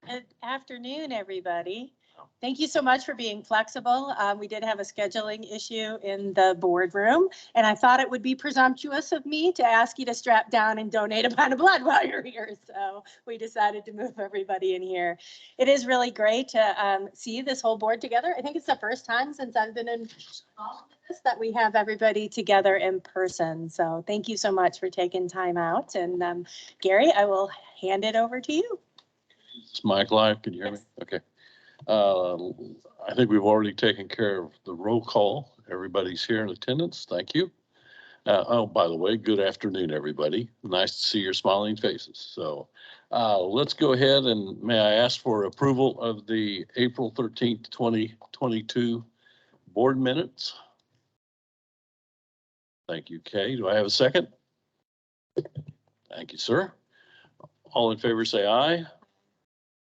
Good afternoon, everybody. Thank you so much for being flexible. We did have a scheduling issue in the boardroom, and I thought it would be presumptuous of me to ask you to strap down and donate a pound of blood while you're here. So we decided to move everybody in here. It is really great to see this whole board together. I think it's the first time since I've been in all of this that we have everybody together in person. So thank you so much for taking time out. And Gary, I will hand it over to you. Is Mike live? Can you hear me? Okay. I think we've already taken care of the roll call. Everybody's here in attendance. Thank you. Oh, by the way, good afternoon, everybody. Nice to see your smiling faces. So let's go ahead and may I ask for approval of the April 13th, 2022 board minutes? Thank you, Kay. Do I have a second? Thank you, sir. All in favor, say aye.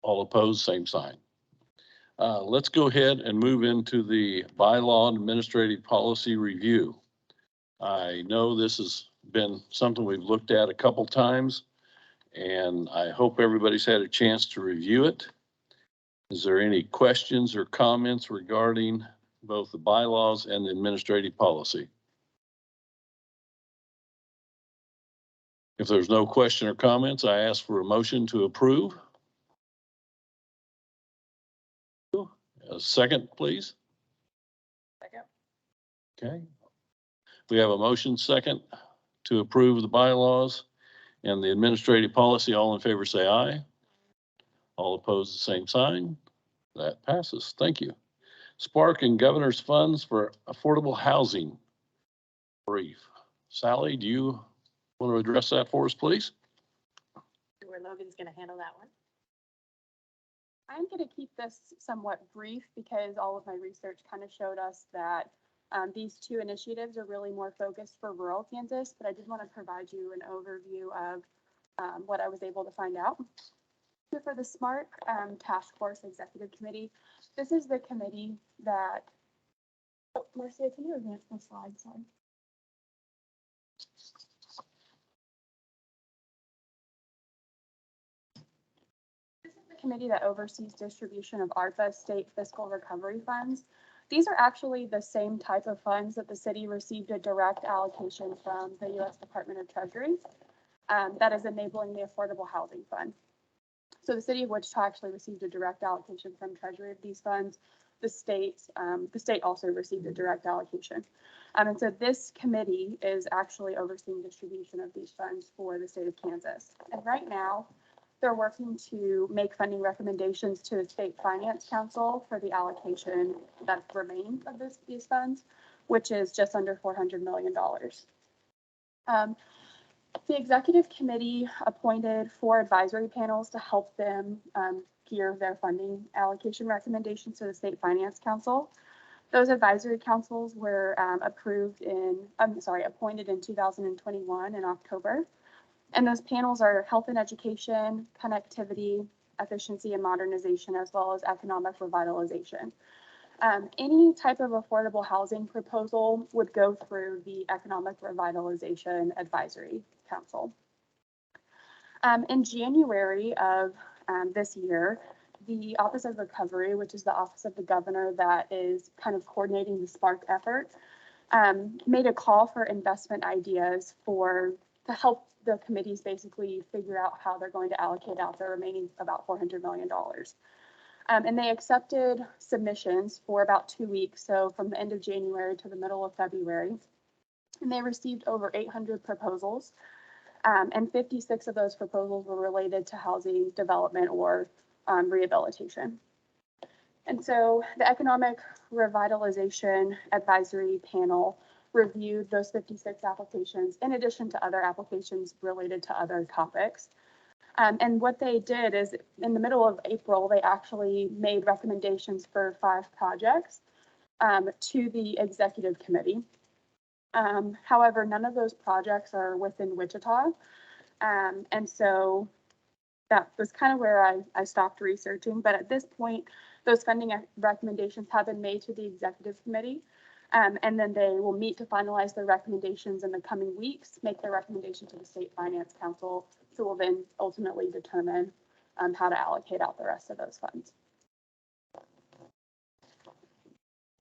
All opposed, same sign. Let's go ahead and move into the bylaw and administrative policy review. I know this has been something we've looked at a couple times, and I hope everybody's had a chance to review it. Is there any questions or comments regarding both the bylaws and the administrative policy? If there's no question or comments, I ask for a motion to approve. A second, please. Second. Okay. We have a motion second to approve the bylaws and the administrative policy. All in favor, say aye. All opposed, the same sign. That passes. Thank you. Spark and Governor's Funds for Affordable Housing. Brief. Sally, do you want to address that for us, please? Where Logan's going to handle that one. I'm going to keep this somewhat brief because all of my research kind of showed us that these two initiatives are really more focused for rural Kansas, but I did want to provide you an overview of what I was able to find out. So for the SMART Task Force Executive Committee, this is the committee that, oh, Marcia, can you advance the slide? Sorry. Committee that oversees distribution of ARPA state fiscal recovery funds. These are actually the same type of funds that the city received a direct allocation from the U.S. Department of Treasury that is enabling the Affordable Housing Fund. So the city of Wichita actually received a direct allocation from Treasury of these funds. The state also received a direct allocation. And so this committee is actually overseeing distribution of these funds for the state of Kansas. And right now, they're working to make funding recommendations to the State Finance Council for the allocation that remains of these funds, which is just under $400 million. The executive committee appointed 4 advisory panels to help them gear their funding allocation recommendations to the State Finance Council. Those advisory councils were appointed in 2021 in October. And those panels are health and education, connectivity, efficiency and modernization, as well as economic revitalization. Any type of affordable housing proposal would go through the Economic Revitalization Advisory Council. In January of this year, the Office of Recovery, which is the Office of the Governor that is kind of coordinating the SPARK effort, made a call for investment ideas to help the committees basically figure out how they're going to allocate out the remaining about $400 million. And they accepted submissions for about 2 weeks, so from the end of January to the middle of February. And they received over 800 proposals, and 56 of those proposals were related to housing development or rehabilitation. And so the Economic Revitalization Advisory Panel reviewed those 56 applications in addition to other applications related to other topics. And what they did is in the middle of April, they actually made recommendations for 5 projects to the executive committee. However, none of those projects are within Wichita. And so that was kind of where I stopped researching. But at this point, those funding recommendations have been made to the executive committee. And then they will meet to finalize their recommendations in the coming weeks, make their recommendation to the State Finance Council, who will then ultimately determine how to allocate out the rest of those funds.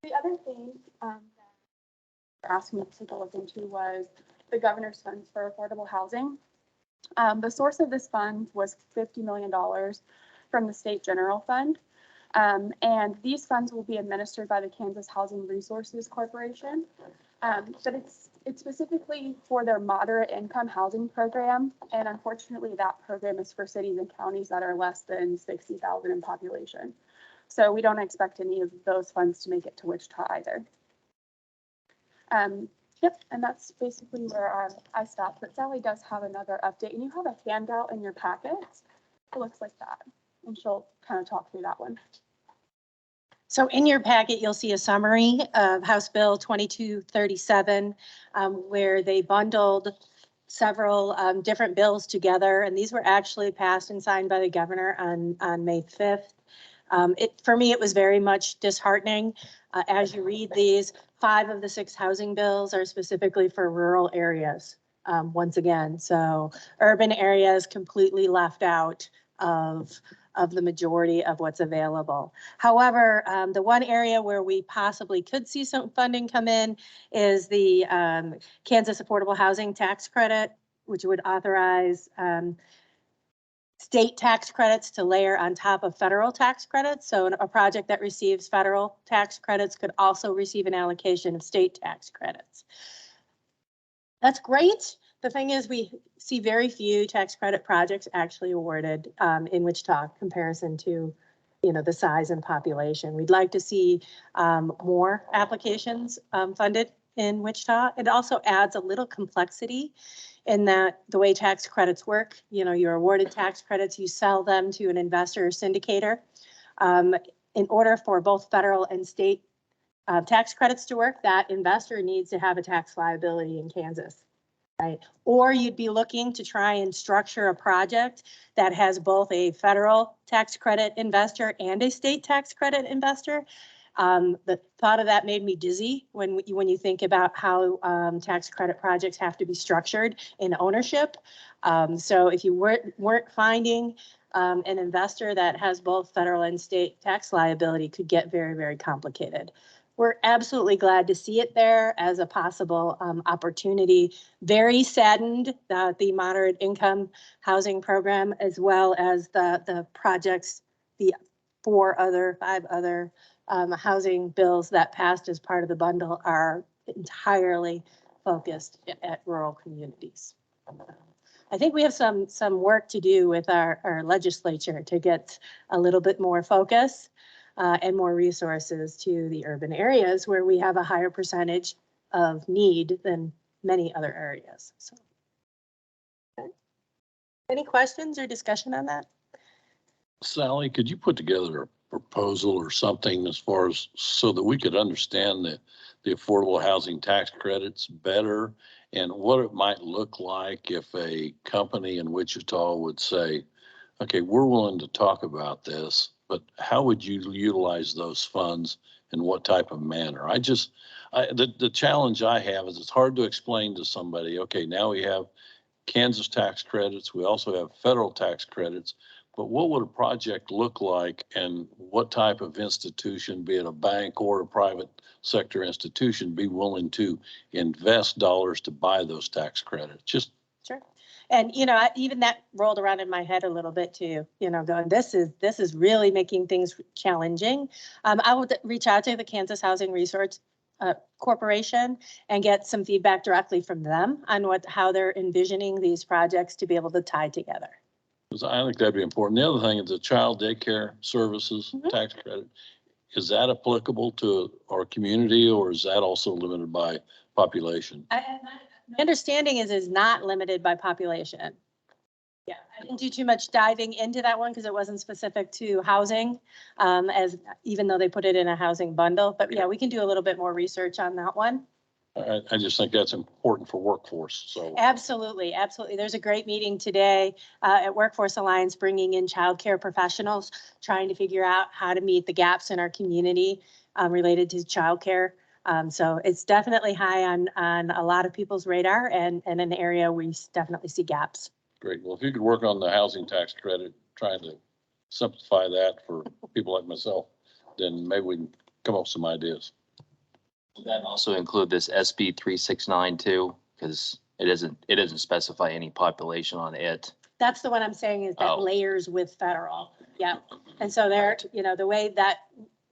The other thing that asked me to take a look into was the governor's funds for affordable housing. The source of this fund was $50 million from the state general fund. And these funds will be administered by the Kansas Housing Resources Corporation. But it's specifically for their moderate income housing program. And unfortunately, that program is for cities and counties that are less than 60,000 in population. So we don't expect any of those funds to make it to Wichita either. Yep, and that's basically where I stopped. But Sally does have another update, and you have a handout in your packets. It looks like that, and she'll kind of talk through that one. So in your packet, you'll see a summary of House Bill 2237, where they bundled several different bills together, and these were actually passed and signed by the governor on May 5th. For me, it was very much disheartening. As you read these, 5 of the 6 housing bills are specifically for rural areas. Once again, so urban areas completely left out of the majority of what's available. However, the one area where we possibly could see some funding come in is the Kansas Affordable Housing Tax Credit, which would authorize state tax credits to layer on top of federal tax credits. So a project that receives federal tax credits could also receive an allocation of state tax credits. That's great. The thing is, we see very few tax credit projects actually awarded in Wichita comparison to, the size and population. We'd like to see more applications funded in Wichita. It also adds a little complexity in that the way tax credits work, you're awarded tax credits, you sell them to an investor or syndicator. In order for both federal and state tax credits to work, that investor needs to have a tax liability in Kansas, right? Or you'd be looking to try and structure a project that has both a federal tax credit investor and a state tax credit investor. The thought of that made me dizzy when you think about how tax credit projects have to be structured in ownership. So if you weren't finding an investor that has both federal and state tax liability, could get very, very complicated. We're absolutely glad to see it there as a possible opportunity. Very saddened that the moderate income housing program, as well as the projects, the 5 other housing bills that passed as part of the bundle, are entirely focused at rural communities. I think we have some work to do with our legislature to get a little bit more focus and more resources to the urban areas where we have a higher percentage of need than many other areas. So, okay. Any questions or discussion on that? Sally, could you put together a proposal or something as far as so that we could understand the affordable housing tax credits better and what it might look like if a company in Wichita would say, okay, we're willing to talk about this, but how would you utilize those funds in what type of manner? The challenge I have is it's hard to explain to somebody, okay, now we have Kansas tax credits, we also have federal tax credits, but what would a project look like and what type of institution, be it a bank or a private sector institution, be willing to invest dollars to buy those tax credits? Sure. And, even that rolled around in my head a little bit too, going, this is really making things challenging. I would reach out to the Kansas Housing Resource Corporation and get some feedback directly from them on how they're envisioning these projects to be able to tie together. I think that'd be important. The other thing is the child daycare services tax credit. Is that applicable to our community or is that also limited by population? My understanding is not limited by population. Yeah, I didn't do too much diving into that one because it wasn't specific to housing, even though they put it in a housing bundle. But yeah, we can do a little bit more research on that one. I just think that's important for workforce. So absolutely. There's a great meeting today at Workforce Alliance, bringing in childcare professionals, trying to figure out how to meet the gaps in our community related to childcare. So it's definitely high on a lot of people's radar and an area we definitely see gaps. Great. Well, if you could work on the housing tax credit, trying to simplify that for people like myself, then maybe we can come up with some ideas. Would that also include this SB 369 too? Because it doesn't specify any population on it. That's the one I'm saying is that Oh. layers with federal. Yeah. And so there, the way that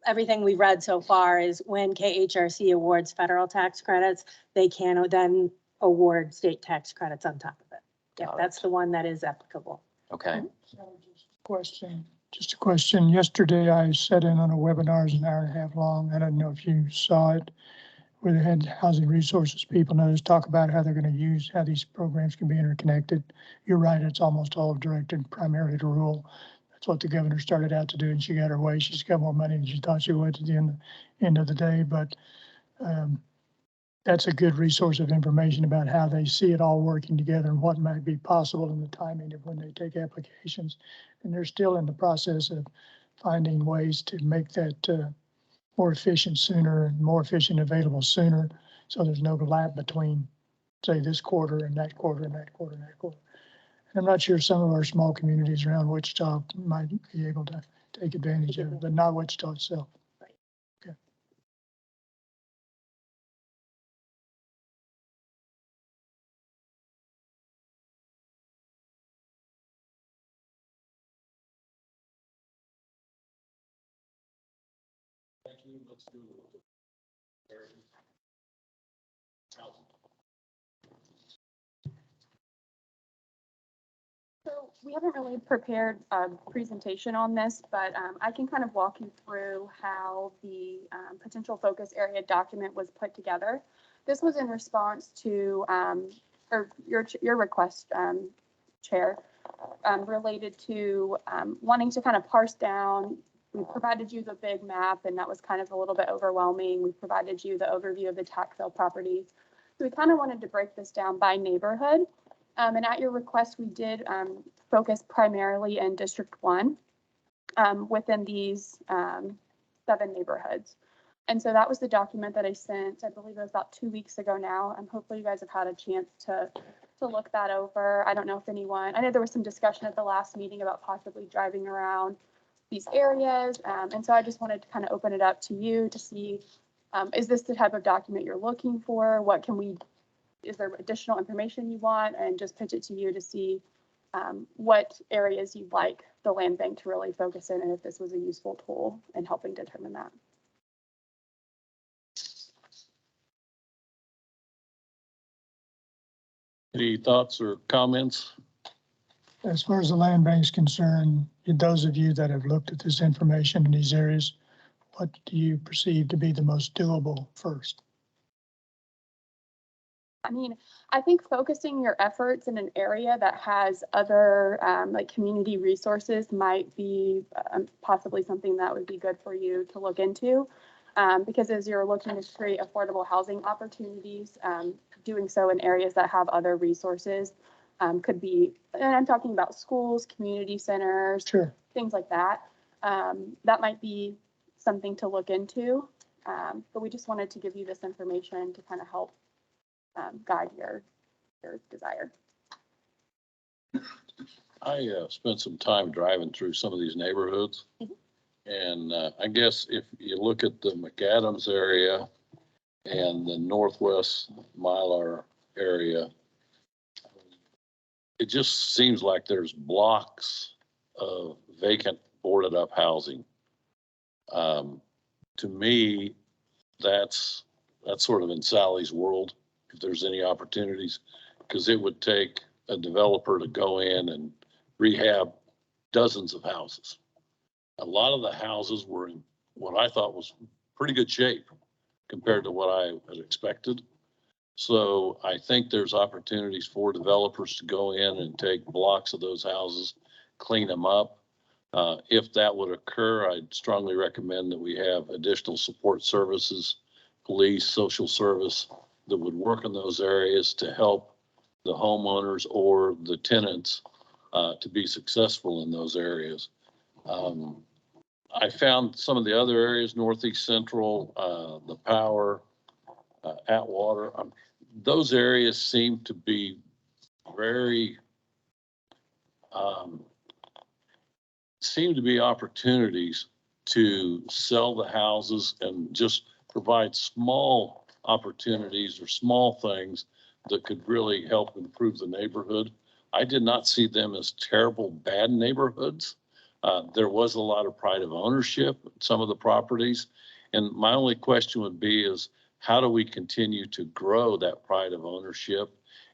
everything we've read so far is when KHRC awards federal tax credits, they can then award state tax credits on top of it. Yeah, Got that's it. the one that is applicable. Okay. Just a question. Yesterday, I sat in on a webinar, it was an hour and a half long. I don't know if you saw it, where they had housing resources people notice talk about how they're going to use, how these programs can be interconnected. You're right, it's almost all directed primarily to rural. That's what the governor started out to do, and she got her way. She's got more money than she thought she would at the end of the day. But that's a good resource of information about how they see it all working together and what might be possible in the timing of when they take applications. And they're still in the process of finding ways to make that more efficient sooner and more efficient available sooner. So there's no gap between, say, this quarter and that quarter and that quarter and that quarter. And I'm not sure some of our small communities around Wichita might be able to take advantage of it, but not Wichita itself. Thank you. Let's do So we haven't really prepared a presentation on this, but I can kind of walk you through how the potential focus area document was put together. This was in response to or your request, Chair, related to wanting to kind of parse down. We provided you the big map, and that was kind of a little bit overwhelming. We provided you the overview of the tax sale properties. So we kind of wanted to break this down by neighborhood. And at your request, we did focus primarily in District 1 within these 7 neighborhoods. And so that was the document that I sent, I believe it was about 2 weeks ago now. And hopefully you guys have had a chance to look that over. I don't know if I know there was some discussion at the last meeting about possibly driving around these areas. And so I just wanted to kind of open it up to you to see, is this the type of document you're looking for? Is there additional information you want, and just pitch it to you to see what areas you'd like the land bank to really focus in, and if this was a useful tool in helping determine that. Any thoughts or comments? As far as the land bank's concerned, those of you that have looked at this information in these areas, what do you perceive to be the most doable first? I mean, I think focusing your efforts in an area that has other like community resources might be possibly something that would be good for you to look into. Because as you're looking to create affordable housing opportunities, doing so in areas that have other resources could be, and I'm talking about schools, community centers, Sure. things like that. That might be something to look into. But we just wanted to give you this information to kind of help guide your desire. I spent some time driving through some of these neighborhoods. And I guess if you look at the McAdams area and the Northwest Mylar area, it just seems like there's blocks of vacant boarded up housing. To me, that's sort of in Sally's world, if there's any opportunities, because it would take a developer to go in and rehab dozens of houses. A lot of the houses were in what I thought was pretty good shape compared to what I had expected. So I think there's opportunities for developers to go in and take blocks of those houses, clean them up. If that would occur, I'd strongly recommend that we have additional support services, police, social service that would work in those areas to help the homeowners or the tenants to be successful in those areas. I found some of the other areas, Northeast Central, the Power, Atwater, those areas seem to be very seem to be opportunities to sell the houses and just provide small opportunities or small things that could really help improve the neighborhood. I did not see them as terrible, bad neighborhoods. There was a lot of pride of ownership in some of the properties. And my only question would be is, how do we continue to grow that pride of ownership?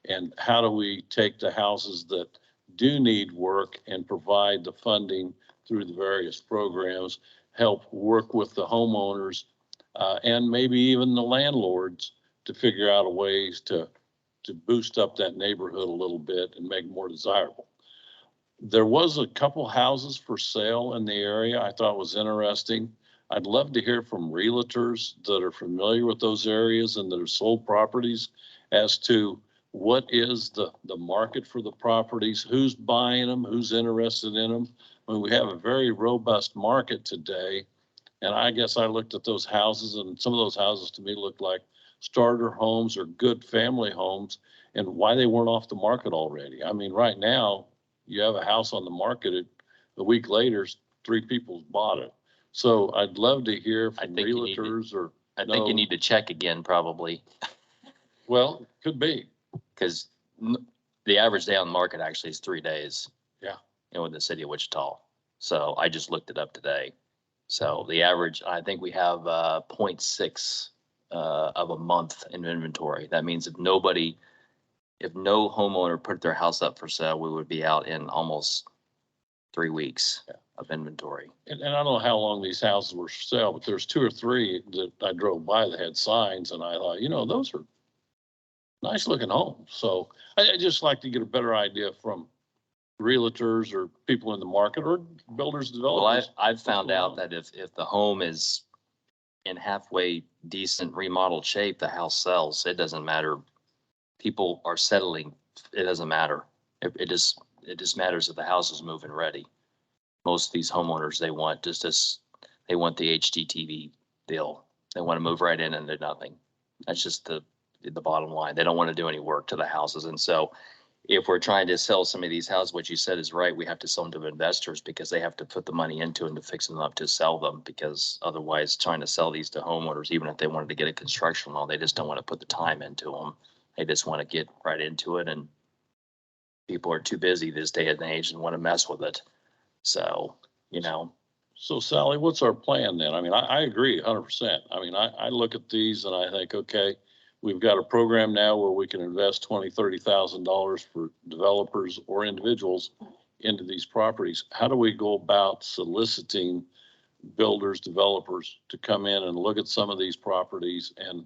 And how do we take the houses that do need work and provide the funding through the various programs, help work with the homeowners, and maybe even the landlords to figure out a ways to boost up that neighborhood a little bit and make it more desirable. There was a couple houses for sale in the area I thought was interesting. I'd love to hear from realtors that are familiar with those areas and that have sold properties as to what is the market for the properties, who's buying them, who's interested in them. I mean, we have a very robust market today. And I guess I looked at those houses, and some of those houses to me looked like starter homes or good family homes, and why they weren't off the market already. I mean, right now, you have a house on the market, a week later, 3 people bought it. So I'd love to hear from think you need to- realtors or, I think you need to check again probably, well, could be. because the average day on the market actually is 3 days. Yeah. In the city of Wichita. So I just looked it up today. So the average, I think we have 0.6 of a month in inventory. That means if no homeowner put their house up for sale, we would be out in almost 3 weeks of inventory. And I don't know how long these houses were for sale, but there's 2 or 3 that I drove by that had signs, and I thought, those are nice looking homes. So I just like to get a better idea from realtors or people in the market or builders, Well, developers. I've found going out on? that if the home is in halfway decent remodeled shape, the house sells. It doesn't matter. People are settling. It doesn't matter. It just matters if the house is moving ready. Most of these homeowners, they want they want the HGTV deal. They want to move right in and do nothing. That's just the bottom line. They don't want to do any work to the houses. And so if we're trying to sell some of these houses, what you said is right. We have to sell them to investors because they have to put the money into them to fix them up to sell them, because otherwise trying to sell these to homeowners, even if they wanted to get a construction loan, they just don't want to put the time into them. They just want to get right into it, and people are too busy this day and age and want to mess with it. So, So Sally, what's our plan then? I mean, I agree 100%. I mean, I look at these and I think, okay, we've got a program now where we can invest $20,000, $30,000 for developers or individuals into these properties. How do we go about soliciting builders, developers to come in and look at some of these properties? And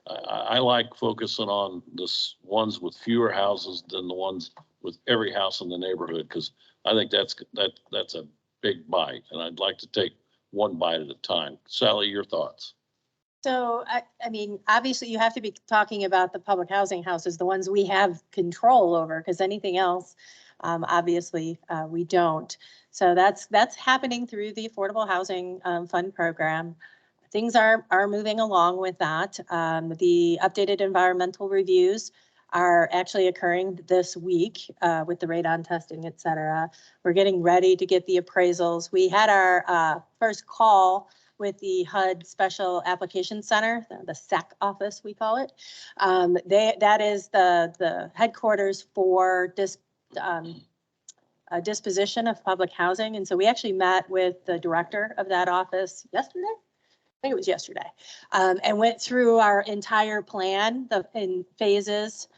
I like focusing on this ones with fewer houses than the ones with every house in the neighborhood, because I think that's a big bite, and I'd like to take one bite at a time. Sally, your thoughts? So, I mean, obviously you have to be talking about the public housing houses, the ones we have control over, because anything else, obviously, we don't. So that's happening through the Affordable Housing Fund program. Things are moving along with that. The updated environmental reviews are actually occurring this week with the radon testing, et cetera. We're getting ready to get the appraisals. We had our first call with the HUD Special Application Center, the SAC office, we call it. That is the headquarters for disposition of public housing. And so we actually met with the director of that office yesterday. I think it was yesterday, and went through our entire plan in phases.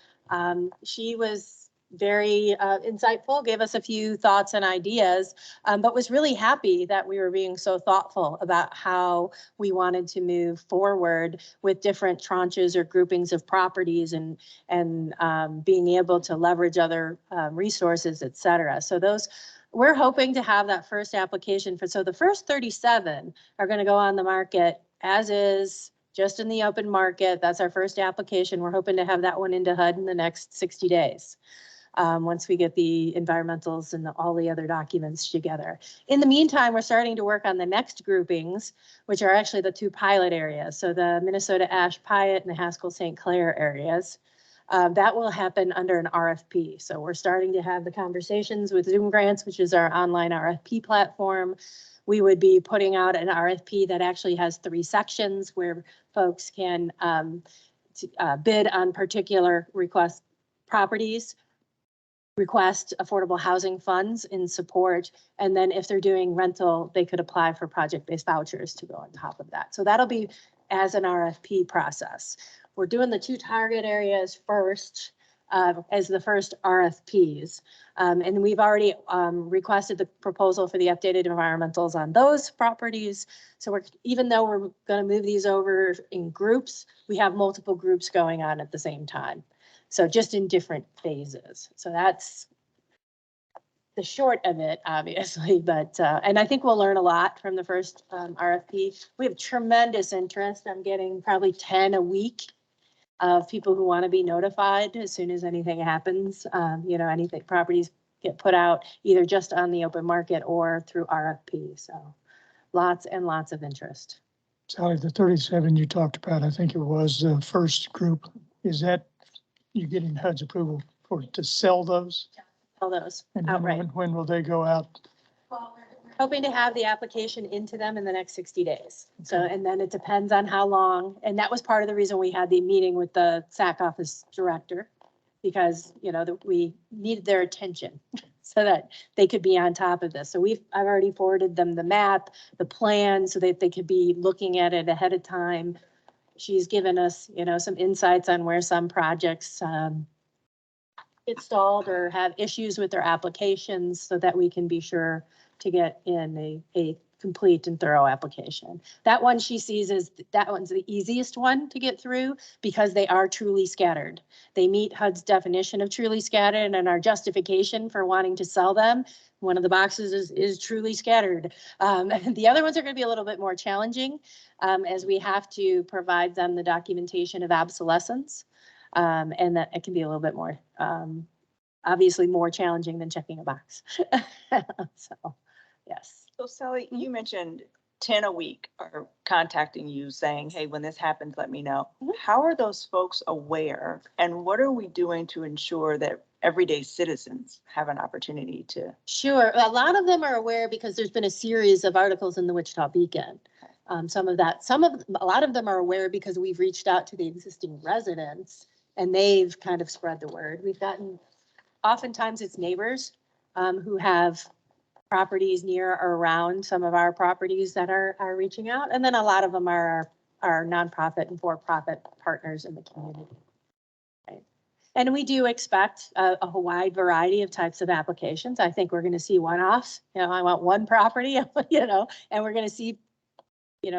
She was very insightful, gave us a few thoughts and ideas, but was really happy that we were being so thoughtful about how we wanted to move forward with different tranches or groupings of properties and being able to leverage other resources, et cetera. So we're hoping to have that first application so the first 37 are going to go on the market as is, just in the open market. That's our first application. We're hoping to have that one into HUD in the next 60 days. Once we get the environmentals and all the other documents together. In the meantime, we're starting to work on the next groupings, which are actually the 2 pilot areas. So the Minnesota Ash Piatt and the Haskell St. Clair areas. That will happen under an RFP. So we're starting to have the conversations with Zoom Grants, which is our online RFP platform. We would be putting out an RFP that actually has 3 sections where folks can bid on particular request properties, request affordable housing funds in support. And then if they're doing rental, they could apply for project-based vouchers to go on top of that. So that'll be as an RFP process. We're doing the 2 target areas first as the first RFPs. And we've already requested the proposal for the updated environmentals on those properties. So even though we're going to move these over in groups, we have multiple groups going on at the same time. So just in different phases. So that's the short of it, obviously, but, and I think we'll learn a lot from the first RFP. We have tremendous interest. I'm getting probably 10 a week of people who want to be notified as soon as anything happens. Anything properties get put out either just on the open market or through RFP. So lots and lots of interest. Sally, the 37 you talked about, I think it was the first group. Is that you getting HUD's approval to sell those? All those And outright. when will they go out? Well, we're hoping to have the application into them in the next 60 days. So, Okay. and then it depends on how long. And that was part of the reason we had the meeting with the SAC office director, because, we needed their attention so that they could be on top of this. So I've already forwarded them the map, the plan, so that they could be looking at it ahead of time. She's given us, some insights on where some projects get stalled or have issues with their applications so that we can be sure to get in a complete and thorough application. That one she sees as that one's the easiest one to get through because they are truly scattered. They meet HUD's definition of truly scattered, and our justification for wanting to sell them, one of the boxes is truly scattered. The other ones are going to be a little bit more challenging as we have to provide them the documentation of obsolescence. And that it can be a little bit more, obviously more challenging than checking a box. So, yes. So Sally, you mentioned 10 a week are contacting you saying, hey, when this happens, let me know. Mhm. How are those folks aware? And what are we doing to ensure that everyday citizens have an opportunity to? Sure. A lot of them are aware because there's been a series of articles in the Wichita Beacon. A lot of them are aware because we've reached out to the existing residents and they've kind of spread the word. We've gotten, oftentimes it's neighbors who have properties near or around some of our properties that are reaching out. And then a lot of them are our nonprofit and for-profit partners in the community. Right. And we do expect a wide variety of types of applications. I think we're going to see one-offs. I want one property, and we're going to see,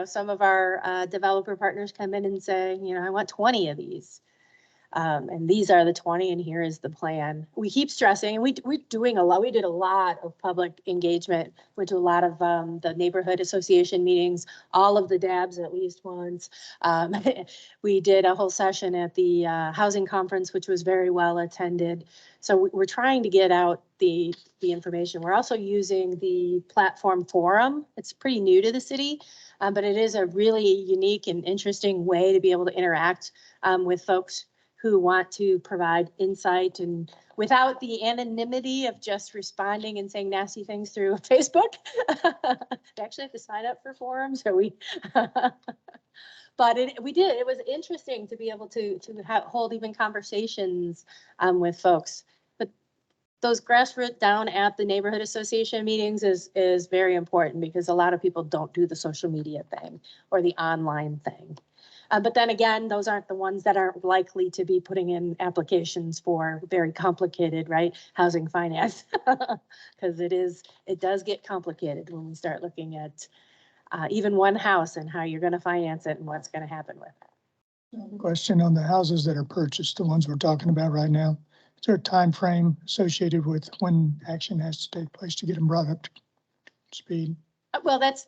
some of our developer partners come in and say, I want 20 of these. And these are the 20, and here is the plan. We keep stressing, and we're doing a lot. We did a lot of public engagement, went to a lot of the neighborhood association meetings, all of the DABs at least once. We did a whole session at the housing conference, which was very well attended. So we're trying to get out the information. We're also using the platform forum. It's pretty new to the city, but it is a really unique and interesting way to be able to interact with folks who want to provide insight and without the anonymity of just responding and saying nasty things through Facebook. They actually have to sign up for forums, so but we did. It was interesting to be able to hold even conversations with folks. But those grassroots down at the neighborhood association meetings is very important because a lot of people don't do the social media thing or the online thing. But then again, those aren't the ones that aren't likely to be putting in applications for very complicated, right, housing finance. Because it does get complicated when we start looking at even one house and how you're going to finance it and what's going to happen with it. Question on the houses that are purchased, the ones we're talking about right now. Is there a time frame associated with when action has to take place to get them brought up to speed? Well, that's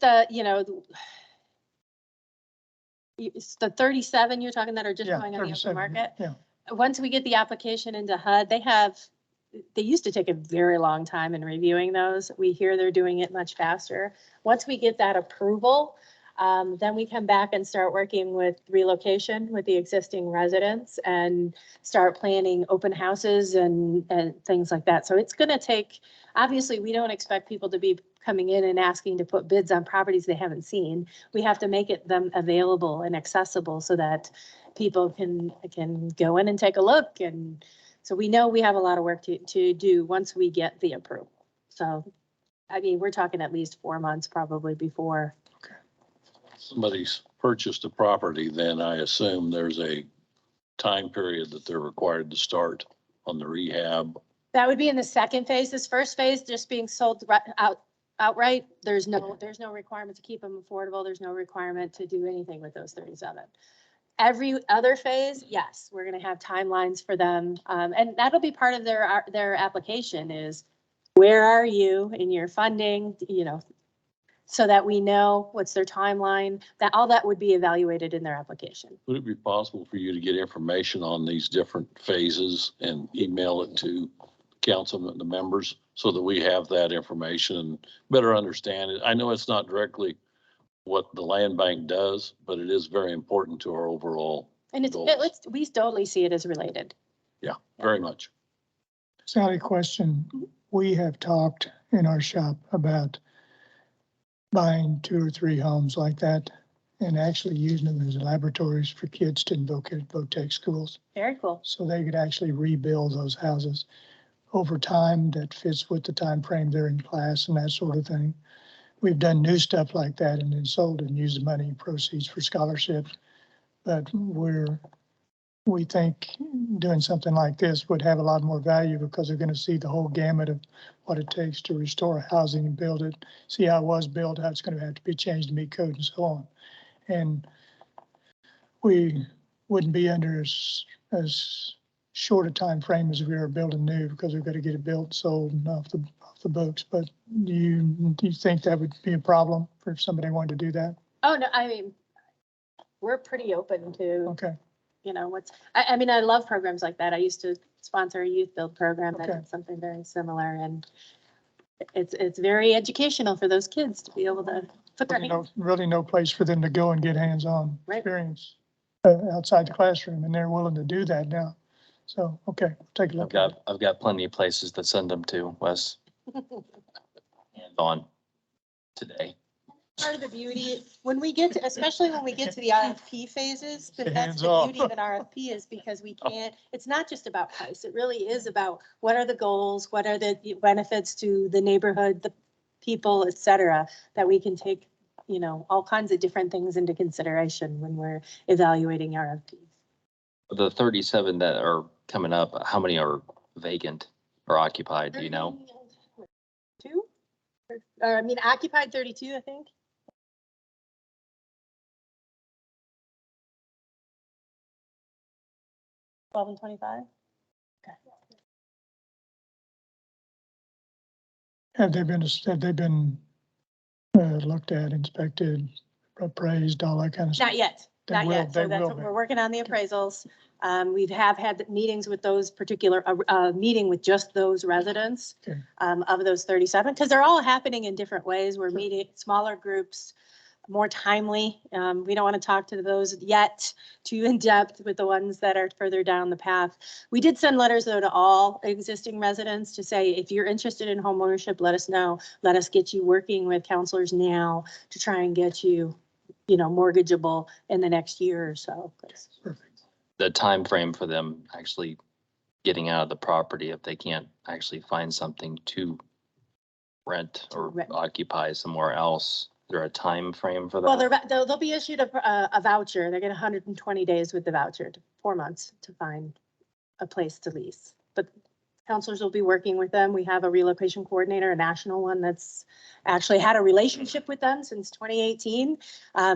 it's the 37 you're talking that are just Yeah, going on the open 37, market. yeah. Once we get the application into HUD, they used to take a very long time in reviewing those. We hear they're doing it much faster. Once we get that approval, Then we come back and start working with relocation with the existing residents and start planning open houses and things like that. So it's gonna take, obviously, we don't expect people to be coming in and asking to put bids on properties they haven't seen. We have to make it them available and accessible so that people can go in and take a look. And so we know we have a lot of work to do once we get the approval. So, I mean, we're talking at least 4 months probably before. Somebody's purchased a property, then I assume there's a time period that they're required to start on the rehab. That would be in the second phase. This first phase, just being sold outright, there's no requirement to keep them affordable. There's no requirement to do anything with those 37. Every other phase, yes, we're gonna have timelines for them. And that'll be part of their application is, where are you in your funding, so that we know what's their timeline, that all that would be evaluated in their application. Would it be possible for you to get information on these different phases and email it to council, the members, so that we have that information and better understand it? I know it's not directly what the land bank does, but it is very important to our overall And goals. we totally see it as related. Yeah, very much. Sally, question. We have talked in our shop about buying 2 or 3 homes like that and actually using them as laboratories for kids to VOTEC schools. Very cool. So they could actually rebuild those houses over time that fits with the time frame they're in class and that sort of thing. We've done new stuff like that and then sold and used the money proceeds for scholarships. But we think doing something like this would have a lot more value because they're going to see the whole gamut of what it takes to restore housing and build it, see how it was built, how it's going to have to be changed to meet code and so on. And we wouldn't be under as short a time frame as if we were building new because we've got to get it built, sold and off the books. But do you think that would be a problem for if somebody wanted to do that? Oh, no, I mean, we're pretty open to, Okay. I mean, I love programs like that. I used to sponsor a youth build program that Okay. did something very similar, and it's very educational for those kids to be able to put their hands. Really no place for them to go and get hands-on Right. experience outside the classroom, and they're willing to do that now. So, okay, take a look at it. I've got plenty of places to send them to, Wes. Hands on today. Part of the beauty, when we get to, especially when we get to the RFP phases, but that's the Hands-off. beauty of an RFP is because we can't, it's not just about price. It really is about what are the goals, what are the benefits to the neighborhood, the people, et cetera, that we can take, all kinds of different things into consideration when we're evaluating RFPs. The 37 that are coming up, how many are vacant or occupied, do you know? 2? Or, I mean, occupied 32, I think. $12 and $25. Have they been looked at, inspected, appraised, all that kind of stuff? Not yet, They not will- yet. they So that's will what be. we're working on, the appraisals. We have had meetings with those particular, meeting with just those residents Okay. of those 37, because they're all happening in different ways. We're meeting smaller groups, more timely. We don't want to talk to those yet too in depth with the ones that are further down the path. We did send letters though to all existing residents to say, if you're interested in homeownership, let us know. Let us get you working with counselors now to try and get you, mortgageable in the next year or so. Perfect. The time frame for them actually getting out of the property if they can't actually find something to rent or rent. occupy somewhere else. Is there a time frame for Well, that? they'll be issued a voucher. They get 120 days with the voucher, 4 months to find a place to lease. But counselors will be working with them. We have a relocation coordinator, a national one that's actually had a relationship with them since 2018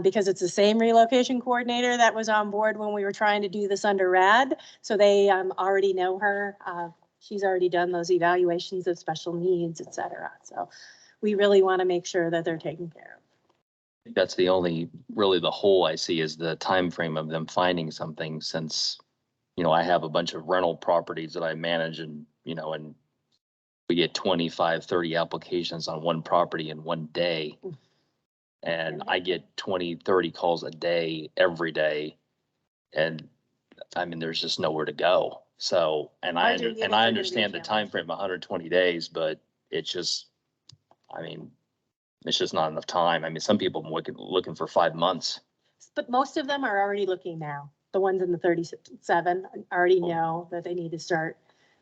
because it's the same relocation coordinator that was on board when we were trying to do this under RAD. So they already know her. She's already done those evaluations of special needs, et cetera. So we really want to make sure that they're taken care of. That's the only, really the hole I see is the time frame of them finding something since, I have a bunch of rental properties that I manage and, and we get 25, 30 applications on one property in one day. And I get 20, 30 calls a day, every day. And I mean, there's just nowhere to go. So, and I, Larger and units I are gonna be a understand the challenge. timeframe, 120 days, but it's just, I mean, it's just not enough time. I mean, some people are looking for 5 months. But most of them are already looking now. The ones in the 37 already know that they need to start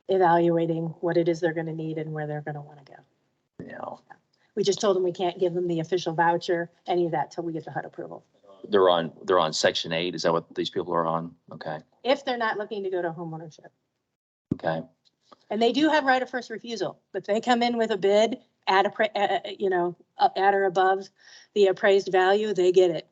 evaluating what it is they're gonna need and where they're gonna wanna go. You know, We just told them we can't give them the official voucher, any of that till we get the HUD approval. they're on Section 8. Is that what these people are on? Okay, If they're not looking to go to homeownership. okay. And they do have right of first refusal. If they come in with a bid at at or above the appraised value, they get it.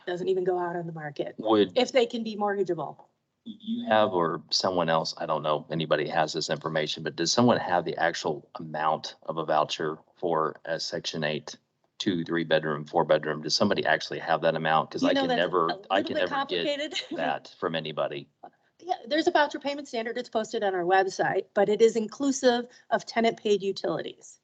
Doesn't even go out on the market, Would if they can be mortgageable. you have, or someone else, I don't know, anybody has this information, but does someone have the actual amount of a voucher for a Section 8, 2, 3 bedroom, 4 bedroom? Does somebody actually have that amount? Because You I know, can that's a never, I little can bit never get complicated. that from anybody. Yeah, there's a voucher payment standard. It's posted on our website, but it is inclusive of tenant paid utilities.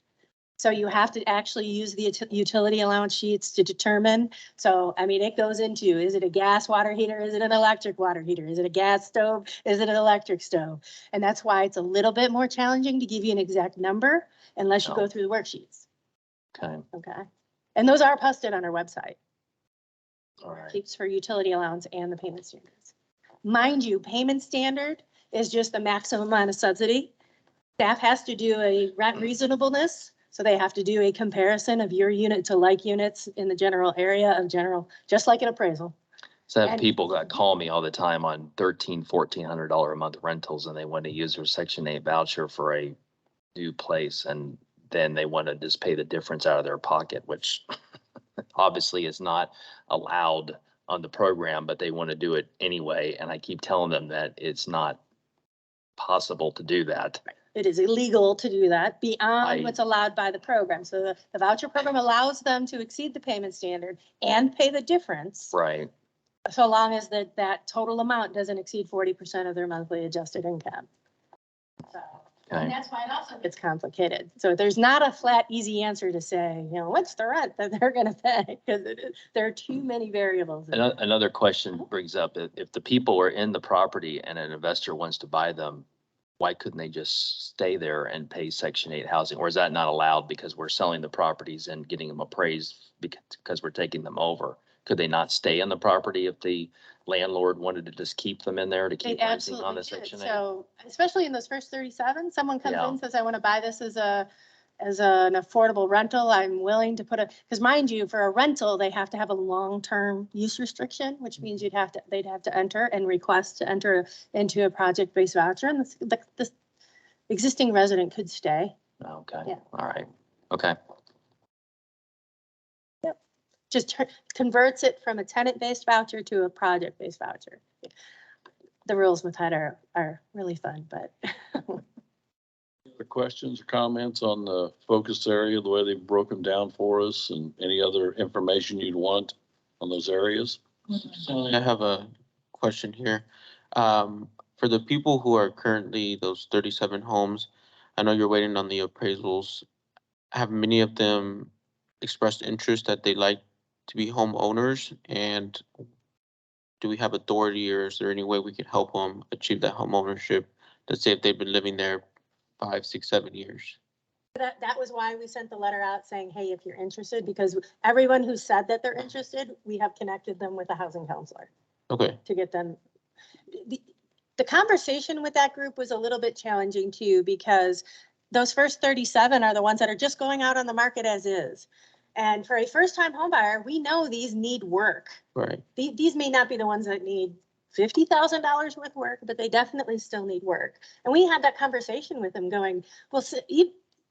So you have to actually use the utility allowance sheets to determine. So, I mean, it goes into, is it a gas water heater? Is it an electric water heater? Is it a gas stove? Is it an electric stove? And that's why it's a little bit more challenging to give you an exact number unless you go No. through the worksheets. Okay, Okay. And those are posted on our website. all right. Keeps for utility allowance and the payment standards. Mind you, payment standard is just the maximum amount of subsidy. Staff has to do a rent reasonableness, so they have to do a comparison of your unit to like units in the general area of general, just like an appraisal. So I have And- people that call me all the time on $1,400 a month rentals, and they want to use their Section 8 voucher for a new place, and then they want to just pay the difference out of their pocket, which obviously is not allowed on the program, but they want to do it anyway. And I keep telling them that it's not possible to do that. It is illegal to do that beyond I- what's allowed by the program. So the voucher program allows them to exceed the payment standard and pay the difference, Right. so long as that total amount doesn't exceed 40% of their monthly adjusted income. So, and Okay. that's why it also gets complicated. So there's not a flat, easy answer to say, what's the rent that they're gonna pay? Because there are too many variables. in there. Another question brings up, if the people are in the property and an investor wants to buy them, why couldn't they just stay there and pay Section 8 housing? Or is that not allowed because we're selling the properties and getting them appraised because we're taking them over? Could they not stay in the property if the landlord wanted to just keep them in there to They keep renting on absolutely the did. Section 8? So especially in those first 37, someone comes Yeah. in, says, I want to buy this as an affordable rental. I'm willing to because mind you, for a rental, they have to have a long-term use restriction, which means they'd have to enter and request to enter into a project-based voucher. And the existing resident could stay. Okay, Yeah. all right, okay. Just converts it from a tenant-based voucher to a project-based voucher. The rules with HUD are really fun, but Other questions or comments on the focus area, the way they've broken down for us, and any other information you'd want on those areas? I have a question here. For the people who are currently those 37 homes, I know you're waiting on the appraisals. Have many of them expressed interest that they like to be homeowners? And do we have authority, or is there any way we can help them achieve that home ownership? Let's say if they've been living there 5, 6, 7 years. that was why we sent the letter out saying, hey, if you're interested, because everyone who said that they're interested, we have connected them with a housing counselor Okay, to get them. The conversation with that group was a little bit challenging too, because those first 37 are the ones that are just going out on the market as is. And for a first-time homebuyer, we know these need work. right. These may not be the ones that need $50,000 worth of work, but they definitely still need work. And we had that conversation with them going, well,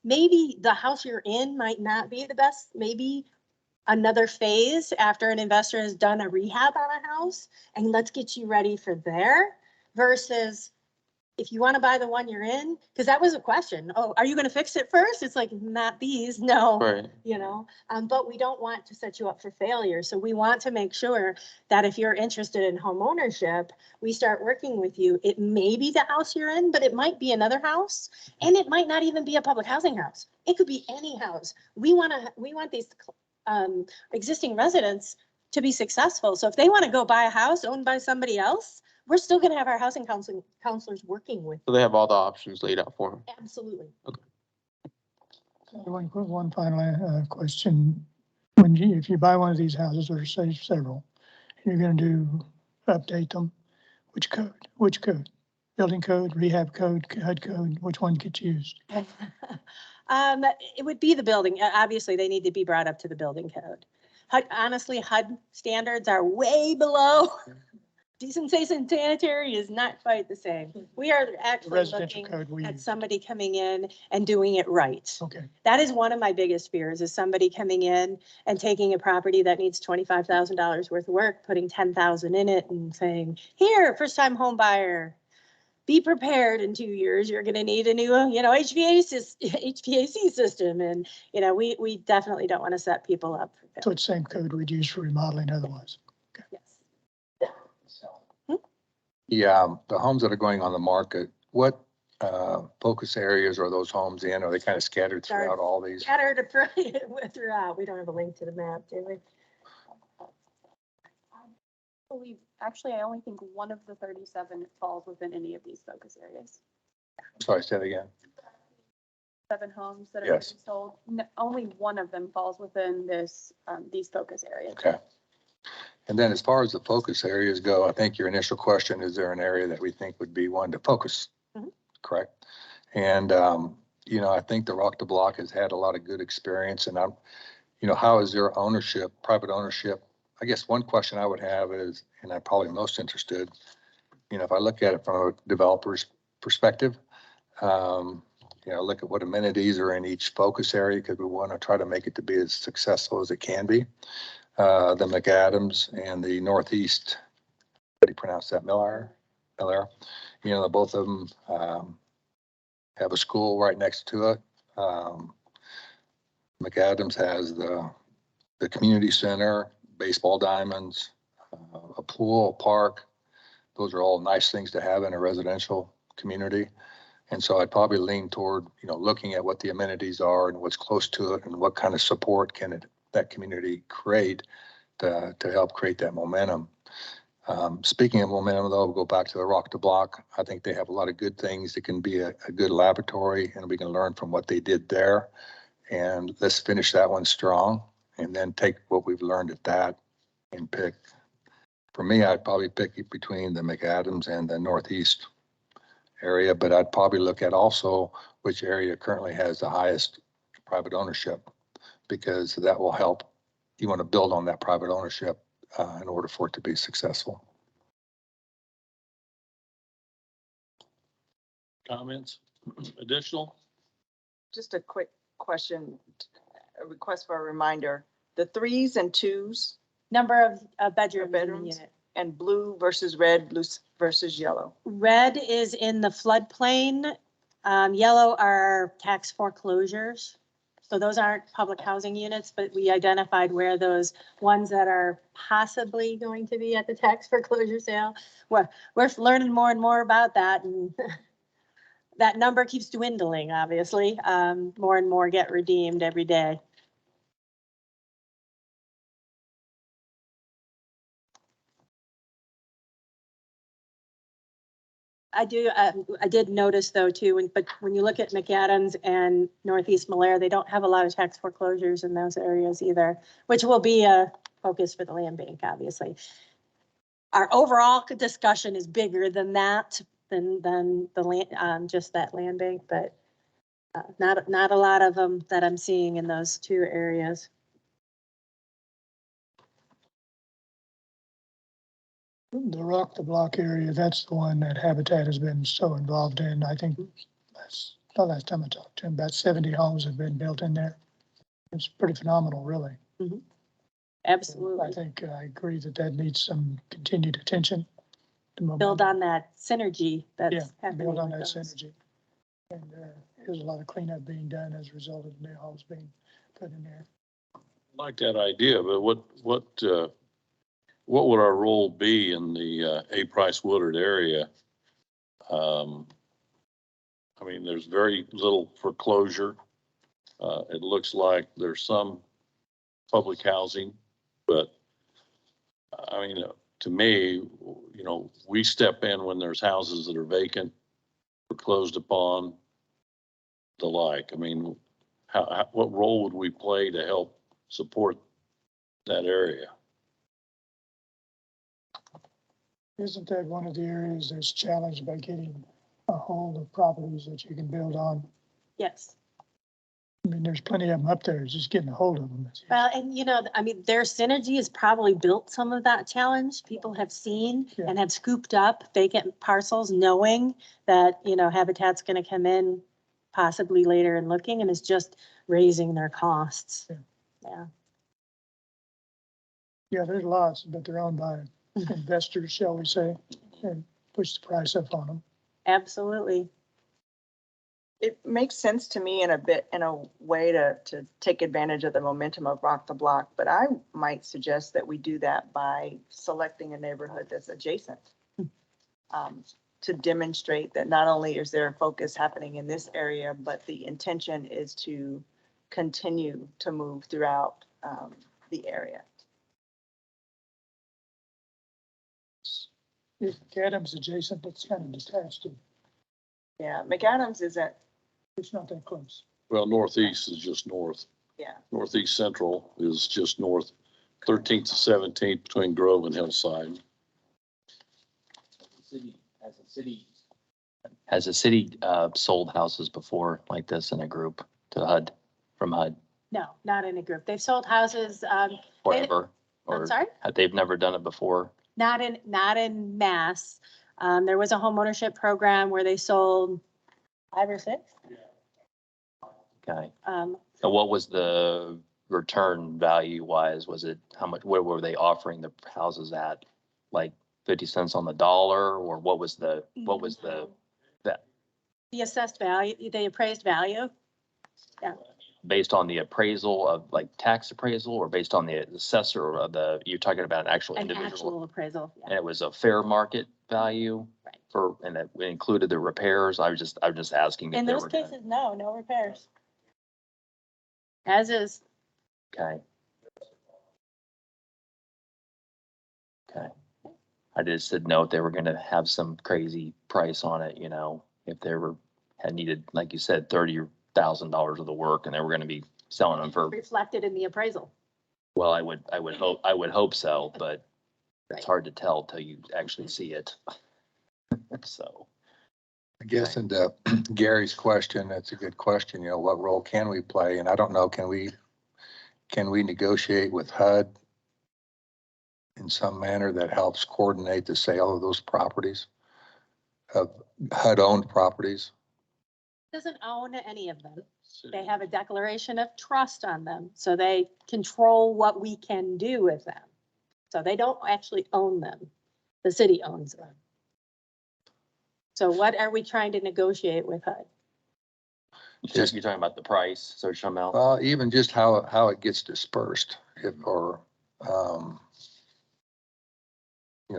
maybe the house you're in might not be the best. Maybe another phase after an investor has done a rehab on a house, and let's get you ready for there versus if you want to buy the one you're in, because that was a question. Oh, are you going to fix it first? It's like, not these, no. Right. But we don't want to set you up for failure. So we want to make sure that if you're interested in home ownership, we start working with you. It may be the house you're in, but it might be another house, and it might not even be a public housing house. It could be any house. We want these existing residents to be successful. So if they want to go buy a house owned by somebody else, we're still going to have our housing counselors working with. So they have all the options laid out for them. Absolutely. One final question. When you, if you buy one of these houses, or say several, you're gonna update them, which code? Which code? Building code, rehab code, HUD code, which one gets used? It would be the building. Obviously, they need to be brought up to the building code. Honestly, HUD standards are way below. Decency and sanitary is not quite the same. We are The actually residential looking code we at use. somebody coming in and doing it right. Okay, That is one of my biggest fears, is somebody coming in and taking a property that needs $25,000 worth of work, putting 10,000 in it and saying, here, first time home buyer, be prepared in 2 years, you're going to need a new, HVAC system. And, we definitely don't want to set people up for so failure. it's same code we'd use for remodeling otherwise. Yes. The homes that are going on the market, what focus areas are those homes in? Are they kind of scattered throughout all these? Scattered throughout. We don't have a link to the map, do we? I believe, actually, I only think one of the 37 falls within any of these focus areas. Sorry, say that again. 7 homes that are Yes. being sold, only one of them falls within these focus areas. Okay. And then as far as the focus areas go, I think your initial question, is there an area that we think would be one to focus? Mhm. Correct. And, I think the Rock the Block has had a lot of good experience, and how is their ownership, private ownership? I guess one question I would have is, and I'm probably most interested, if I look at it from a developer's perspective, look at what amenities are in each focus area, because we want to try to make it to be as successful as it can be. The McAdams and the Northeast, how do you pronounce that? Miller, both of them have a school right next to it. McAdams has the community center, baseball diamonds, a pool, a park. Those are all nice things to have in a residential community. And so I'd probably lean toward, looking at what the amenities are and what's close to it and what kind of support that community create to help create that momentum. Speaking of momentum, though, we'll go back to the Rock the Block. I think they have a lot of good things that can be a good laboratory, and we can learn from what they did there. And let's finish that one strong, and then take what we've learned at that and pick. For me, I'd probably pick it between the McAdams and the Northeast area, but I'd probably look at also which area currently has the highest private ownership, because that will help. You want to build on that private ownership in order for it to be successful. Comments? Additional? Just a quick question, a request for a reminder, the 3s and 2s Number of bedrooms in the bedrooms? unit. and blue versus red, blue versus yellow. Red is in the floodplain. Yellow are tax foreclosures. So those aren't public housing units, but we identified where those ones that are possibly going to be at the tax foreclosure sale. We're learning more and more about that, and that number keeps dwindling, obviously. More and more get redeemed every day. I did notice though too, but when you look at McAdams and Northeast Malheur, they don't have a lot of tax foreclosures in those areas either, which will be a focus for the land bank, obviously. Our overall discussion is bigger than that, than the land, just that land bank, but not a lot of them that I'm seeing in those 2 areas. The Rock the Block area, that's the one that Habitat has been so involved in. I think the last time I talked to him, about 70 homes have been built in there. It's pretty phenomenal, really. Absolutely. I think I agree that needs some continued attention. Build on that synergy Yeah, that's happening. build on with that those. synergy. And there's a lot of cleanup being done as a result of the new homes being put in there. Like that idea, but what would our role be in the A. Price Woodard area? There's very little foreclosure. It looks like there's some public housing, but I mean, to me, we step in when there's houses that are vacant, foreclosed upon, the like. I mean, what role would we play to help support that area? Isn't that one of the areas that's challenged by getting a hold of properties that you can build on? Yes. I mean, there's plenty of them up there, it's just getting a hold of them. Well, and I mean, their synergy has probably built some of that challenge. People have seen Yeah. and have scooped up vacant parcels, knowing that, Habitat's gonna come in possibly later and looking, and is just raising their costs. Yeah. Yeah. Yeah, there's lots, but they're owned by investors, shall we say, and push the price up on them. Absolutely. It makes sense to me in a way to take advantage of the momentum of Rock the Block, but I might suggest that we do that by selecting a neighborhood that's adjacent. To demonstrate that not only is there a focus happening in this area, but the intention is to continue to move throughout the area. If Adams adjacent, it's kind of detached, Yeah, McAdams isn't, it's not that close. Well, northeast is just north. yeah. Northeast Central is just north, 13th to 17th between Grove and Hillside. Has the city sold houses before like this in a group to HUD, from HUD, No, not in a group. They've sold houses, forever? I'm Or sorry? they've never done it before? Not in mass. There was a homeownership program where they sold 5 or 6. Okay. Um, And what was the return value wise? Was it, how much, where were they offering the houses at? Like 50 cents on the dollar, or what was the, that, the assessed value, the appraised value. based on the appraisal of like tax appraisal, or based on the assessor of the, you're talking about an actual An individual? actual appraisal. And it was a fair market value? Right. For, and it included the repairs? I'm just asking. if In they those were gonna- cases, no repairs. As is. Okay. Okay. I just didn't know if they were gonna have some crazy price on it, if they had needed, like you said, $30,000 of the work, and they were gonna be selling them for, Reflected in the appraisal. well, I would hope so, but it's hard to tell till you actually see it. So, I guess into Gary's question, that's a good question, what role can we play? And I don't know, can we negotiate with HUD in some manner that helps coordinate the sale of those properties, of HUD-owned properties? Doesn't own any of them. They have a declaration of trust on them, so they control what we can do with them. So they don't actually own them. The city owns them. So what are we trying to negotiate with HUD? you're talking about the price, so you're talking about, Well, even just how it gets dispersed,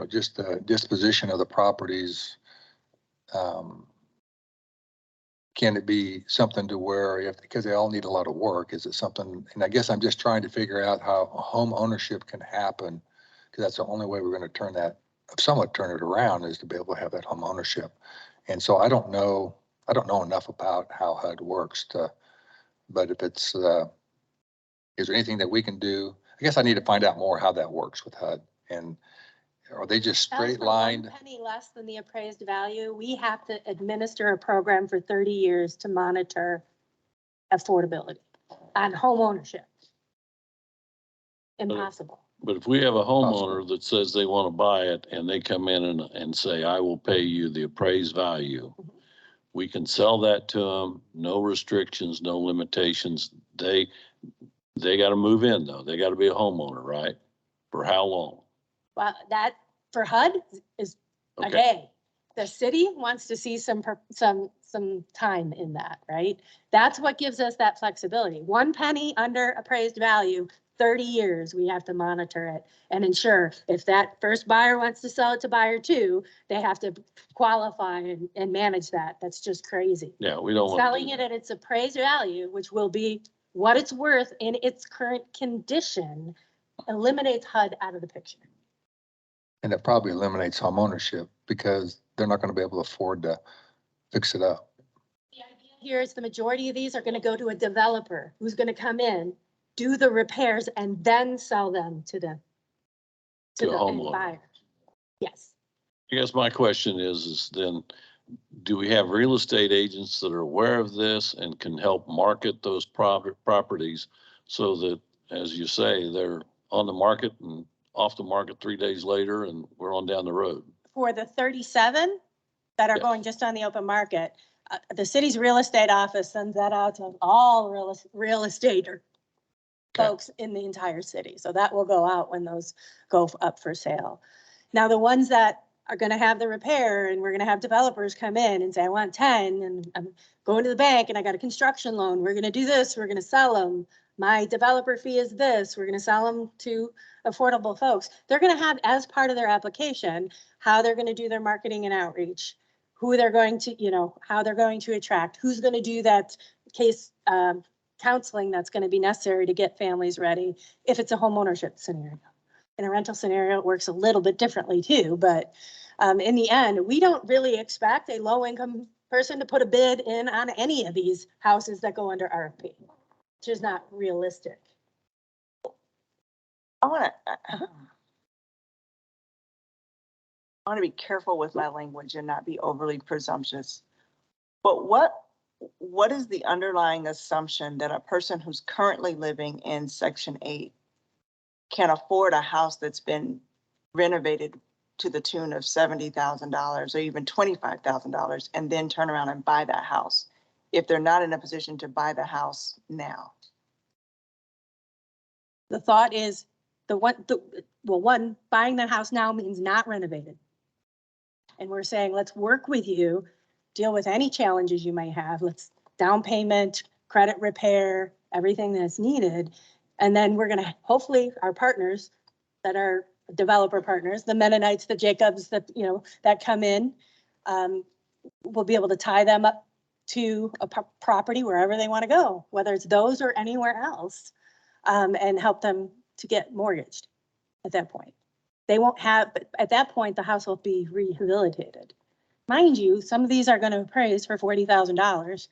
just the disposition of the properties. Can it be something to where because they all need a lot of work, is it something, and I guess I'm just trying to figure out how home ownership can happen, because that's the only way we're going to somewhat turn it around, is to be able to have that home ownership. And so I don't know enough about how HUD works but if it's, is there anything that we can do? I guess I need to find out more how that works with HUD, and are they just straight lined? 1 penny less than the appraised value, we have to administer a program for 30 years to monitor affordability on home ownership. Impossible. But if we have a homeowner that says they want to buy it and they come in and say, I will pay you the appraised value, we can sell that to them, no restrictions, no limitations. They got to move in though. They got to be a homeowner, right? For how long? Well, that for HUD is a Okay. day. The city wants to see some time in that, right? That's what gives us that flexibility. 1 penny under appraised value, 30 years, we have to monitor it and ensure if that first buyer wants to sell it to buyer 2, they have to qualify and manage that. That's just crazy. Yeah, we don't want. Selling it at its appraised value, which will be what it's worth in its current condition, eliminates HUD out of the picture. And it probably eliminates homeownership because they're not going to be able to afford to fix it up. Here is the majority of these are gonna go to a developer who's gonna come in, do the repairs, and then sell them to the To a end homeowner. buyer. Yes. I guess my question is then, do we have real estate agents that are aware of this and can help market those properties so that, as you say, they're on the market and off the market 3 days later and we're on down the road? For the 37 that are Yeah. going just on the open market, the city's real estate office sends that out to all real estate Okay. folks in the entire city. So that will go out when those go up for sale. Now, the ones that are gonna have the repair, and we're gonna have developers come in and say, I want 10, and I'm going to the bank and I got a construction loan. We're gonna do this, we're gonna sell them. My developer fee is this, we're gonna sell them to affordable folks. They're gonna have, as part of their application, how they're gonna do their marketing and outreach, who they're going to, how they're going to attract, who's gonna do that case, counseling that's gonna be necessary to get families ready if it's a homeownership scenario. In a rental scenario, it works a little bit differently too, but in the end, we don't really expect a low-income person to put a bid in on any of these houses that go under RFP. It's just not realistic. I want to be careful with my language and not be overly presumptuous. But what is the underlying assumption that a person who's currently living in Section 8 can afford a house that's been renovated to the tune of $70,000 or even $25,000 and then turn around and buy that house if they're not in a position to buy the house now? The thought is one, buying that house now means not renovated. And we're saying, let's work with you, deal with any challenges you might have. Let's down payment, credit repair, everything that's needed. And then we're gonna, hopefully our partners that are developer partners, the Mennonites, the Jacobs, that, that come in, we'll be able to tie them up to a property wherever they want to go, whether it's those or anywhere else, and help them to get mortgaged at that point. They won't have, but at that point, the house will be rehabilitated. Mind you, some of these are going to appraise for $40,000.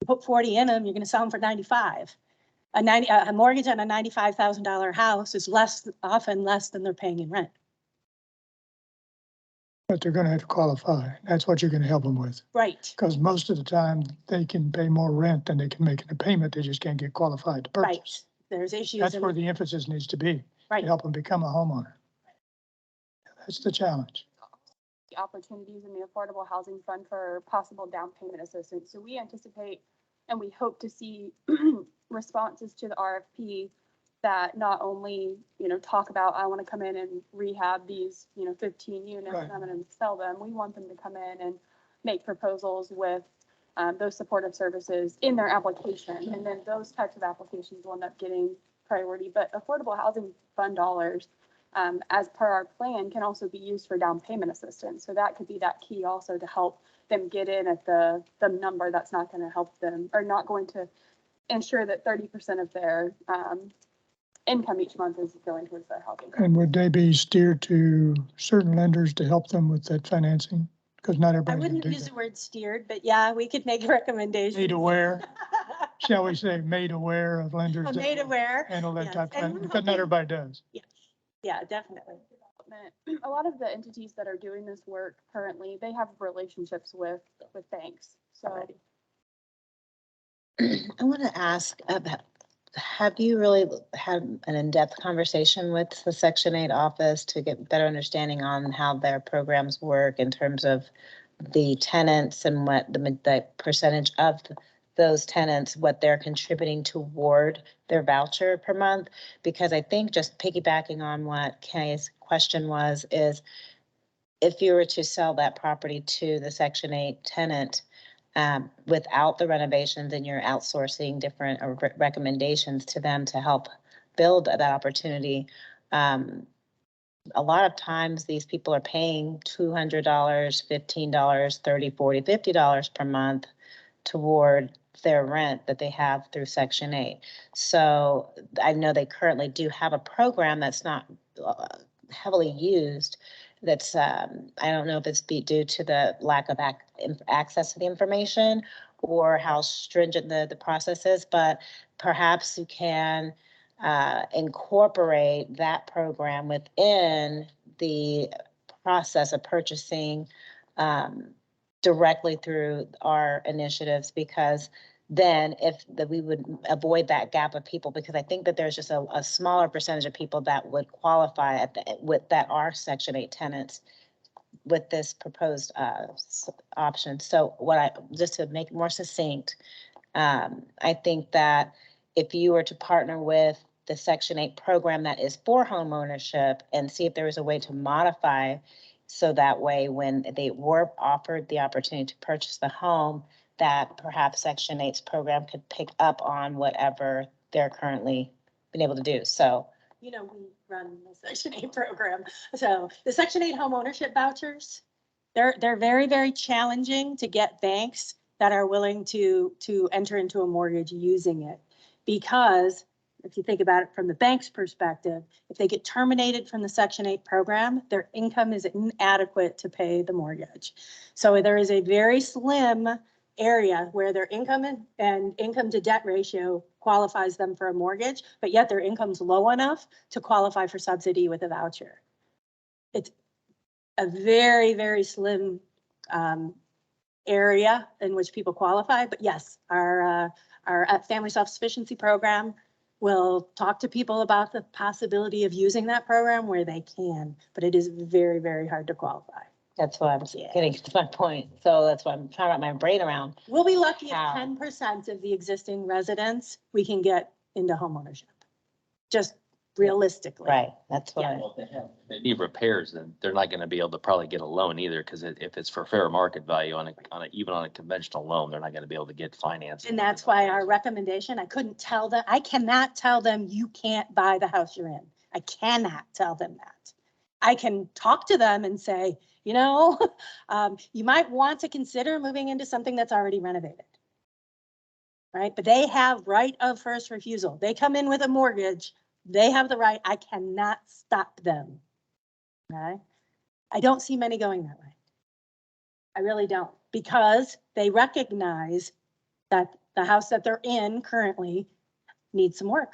You put 40 in them, you're going to sell them for 95. A mortgage on a $95,000 house is often less than they're paying in rent. But they're gonna have to qualify. That's what you're gonna help them with. Right, Because most of the time, they can pay more rent than they can make in a payment. They just can't get qualified to right. purchase. There's issues. That's where the emphasis needs to be, to Right. help them become a homeowner. That's the challenge. The opportunities in the Affordable Housing Fund for possible down payment assistance. So we anticipate and we hope to see responses to the RFP that not only, talk about, I want to come in and rehab these, 15 units Right. and I'm going to sell them. We want them to come in and make proposals with those supportive services in their application. And then those types of applications will end up getting priority. But Affordable Housing Fund dollars, as per our plan, can also be used for down payment assistance. So that could be that key also to help them get in at the number that's not going to help them, or not going to ensure that 30% of their income each month is going towards their housing. And would they be steered to certain lenders to help them with that financing? Because not I everybody can wouldn't do use the that. word steered, but yeah, we could make recommendations. Made aware, shall we say, made aware of lenders I'm that made aware. handle that Yes, type of and thing, we're because not hoping- everybody does. Yeah, definitely. A lot of the entities that are doing this work currently, they have relationships with banks. So I want to ask about, have you really had an in-depth conversation with the Section 8 office to get better understanding on how their programs work in terms of the tenants and what the percentage of those tenants, what they're contributing toward their voucher per month? Because I think, just piggybacking on what Kay's question was, is if you were to sell that property to the Section 8 tenant, without the renovations, and you're outsourcing different recommendations to them to help build that opportunity. A lot of times these people are paying $200, $15, $30, $40, $50 per month toward their rent that they have through Section 8. So I know they currently do have a program that's not heavily used. That's, I don't know if it's due to the lack of access to the information or how stringent the process is, but perhaps you can incorporate that program within the process of purchasing directly through our initiatives, because then we would avoid that gap of people, because I think that there's just a smaller percentage of people that would qualify that are Section 8 tenants with this proposed option. So just to make it more succinct, I think that if you were to partner with the Section 8 program that is for home ownership and see if there is a way to modify, so that way when they were offered the opportunity to purchase the home, that perhaps Section 8's program could pick up on whatever they're currently been able to do. So, We run the Section 8 program. So the Section 8 home ownership vouchers, they're very, very challenging to get banks that are willing to enter into a mortgage using it. Because if you think about it from the bank's perspective, if they get terminated from the Section 8 program, their income is inadequate to pay the mortgage. So there is a very slim area where their income and income to debt ratio qualifies them for a mortgage, but yet their income's low enough to qualify for subsidy with a voucher. It's a very, very slim area in which people qualify, but yes, our family self-sufficiency program will talk to people about the possibility of using that program where they can, but it is very, very hard to qualify. that's what I'm getting to my point. So that's what I'm trying to wrap my brain around. We'll be lucky if How? 10% of the existing residents we can get into homeownership. Just realistically. Right, that's what Yeah. I, Well, if they need repairs, then they're not gonna be able to probably get a loan either, because if it's for fair market value even on a conventional loan, they're not gonna be able to get financing. And that's why our recommendation, I cannot tell them you can't buy the house you're in. I cannot tell them that. I can talk to them and say, you might want to consider moving into something that's already renovated. Right? But they have right of first refusal. They come in with a mortgage. They have the right. I cannot stop them. Okay? I don't see many going that way. I really don't, because they recognize that the house that they're in currently needs some work,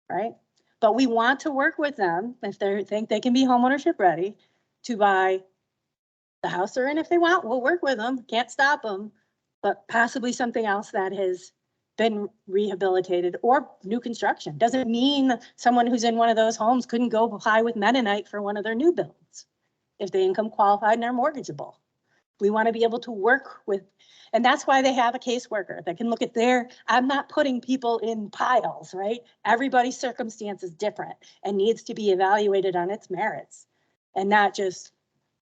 right? But we want to work with them if they think they can be homeownership ready to buy the house they're in. If they want, we'll work with them, can't stop them, but possibly something else that has been rehabilitated or new construction. Doesn't mean someone who's in one of those homes couldn't go apply with Mennonite for one of their new builds if they income qualified and are mortgageable. We want to be able to work with, and that's why they have a caseworker that can look at I'm not putting people in piles, right? Everybody's circumstance is different and needs to be evaluated on its merits, and not just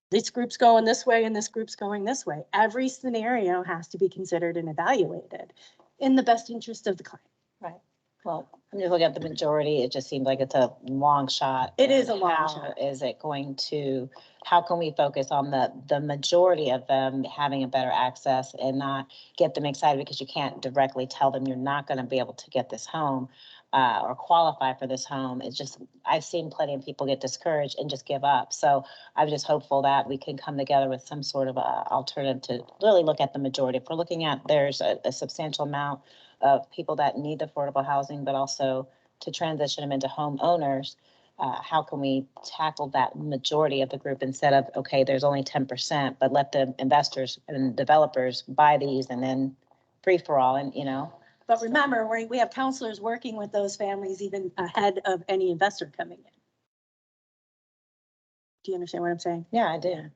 this group's going this way and this group's going this way. Every scenario has to be considered and evaluated in the best interest of the client. right. Well, I'm just looking at the majority. It just seems like it's a long shot. It is a And long how shot. is it how can we focus on the majority of them having a better access and not get them excited because you can't directly tell them you're not going to be able to get this home or qualify for this home. It's just, I've seen plenty of people get discouraged and just give up. So I'm just hopeful that we can come together with some sort of alternative to really look at the majority. If we're looking at, there's a substantial amount of people that need affordable housing, but also to transition them into home owners. How can we tackle that majority of the group instead of, okay, there's only 10%, but let the investors and developers buy these and then free for all, and But remember, we have counselors working with those families even ahead of any investor coming in. Do you understand what I'm saying? Yeah, I do.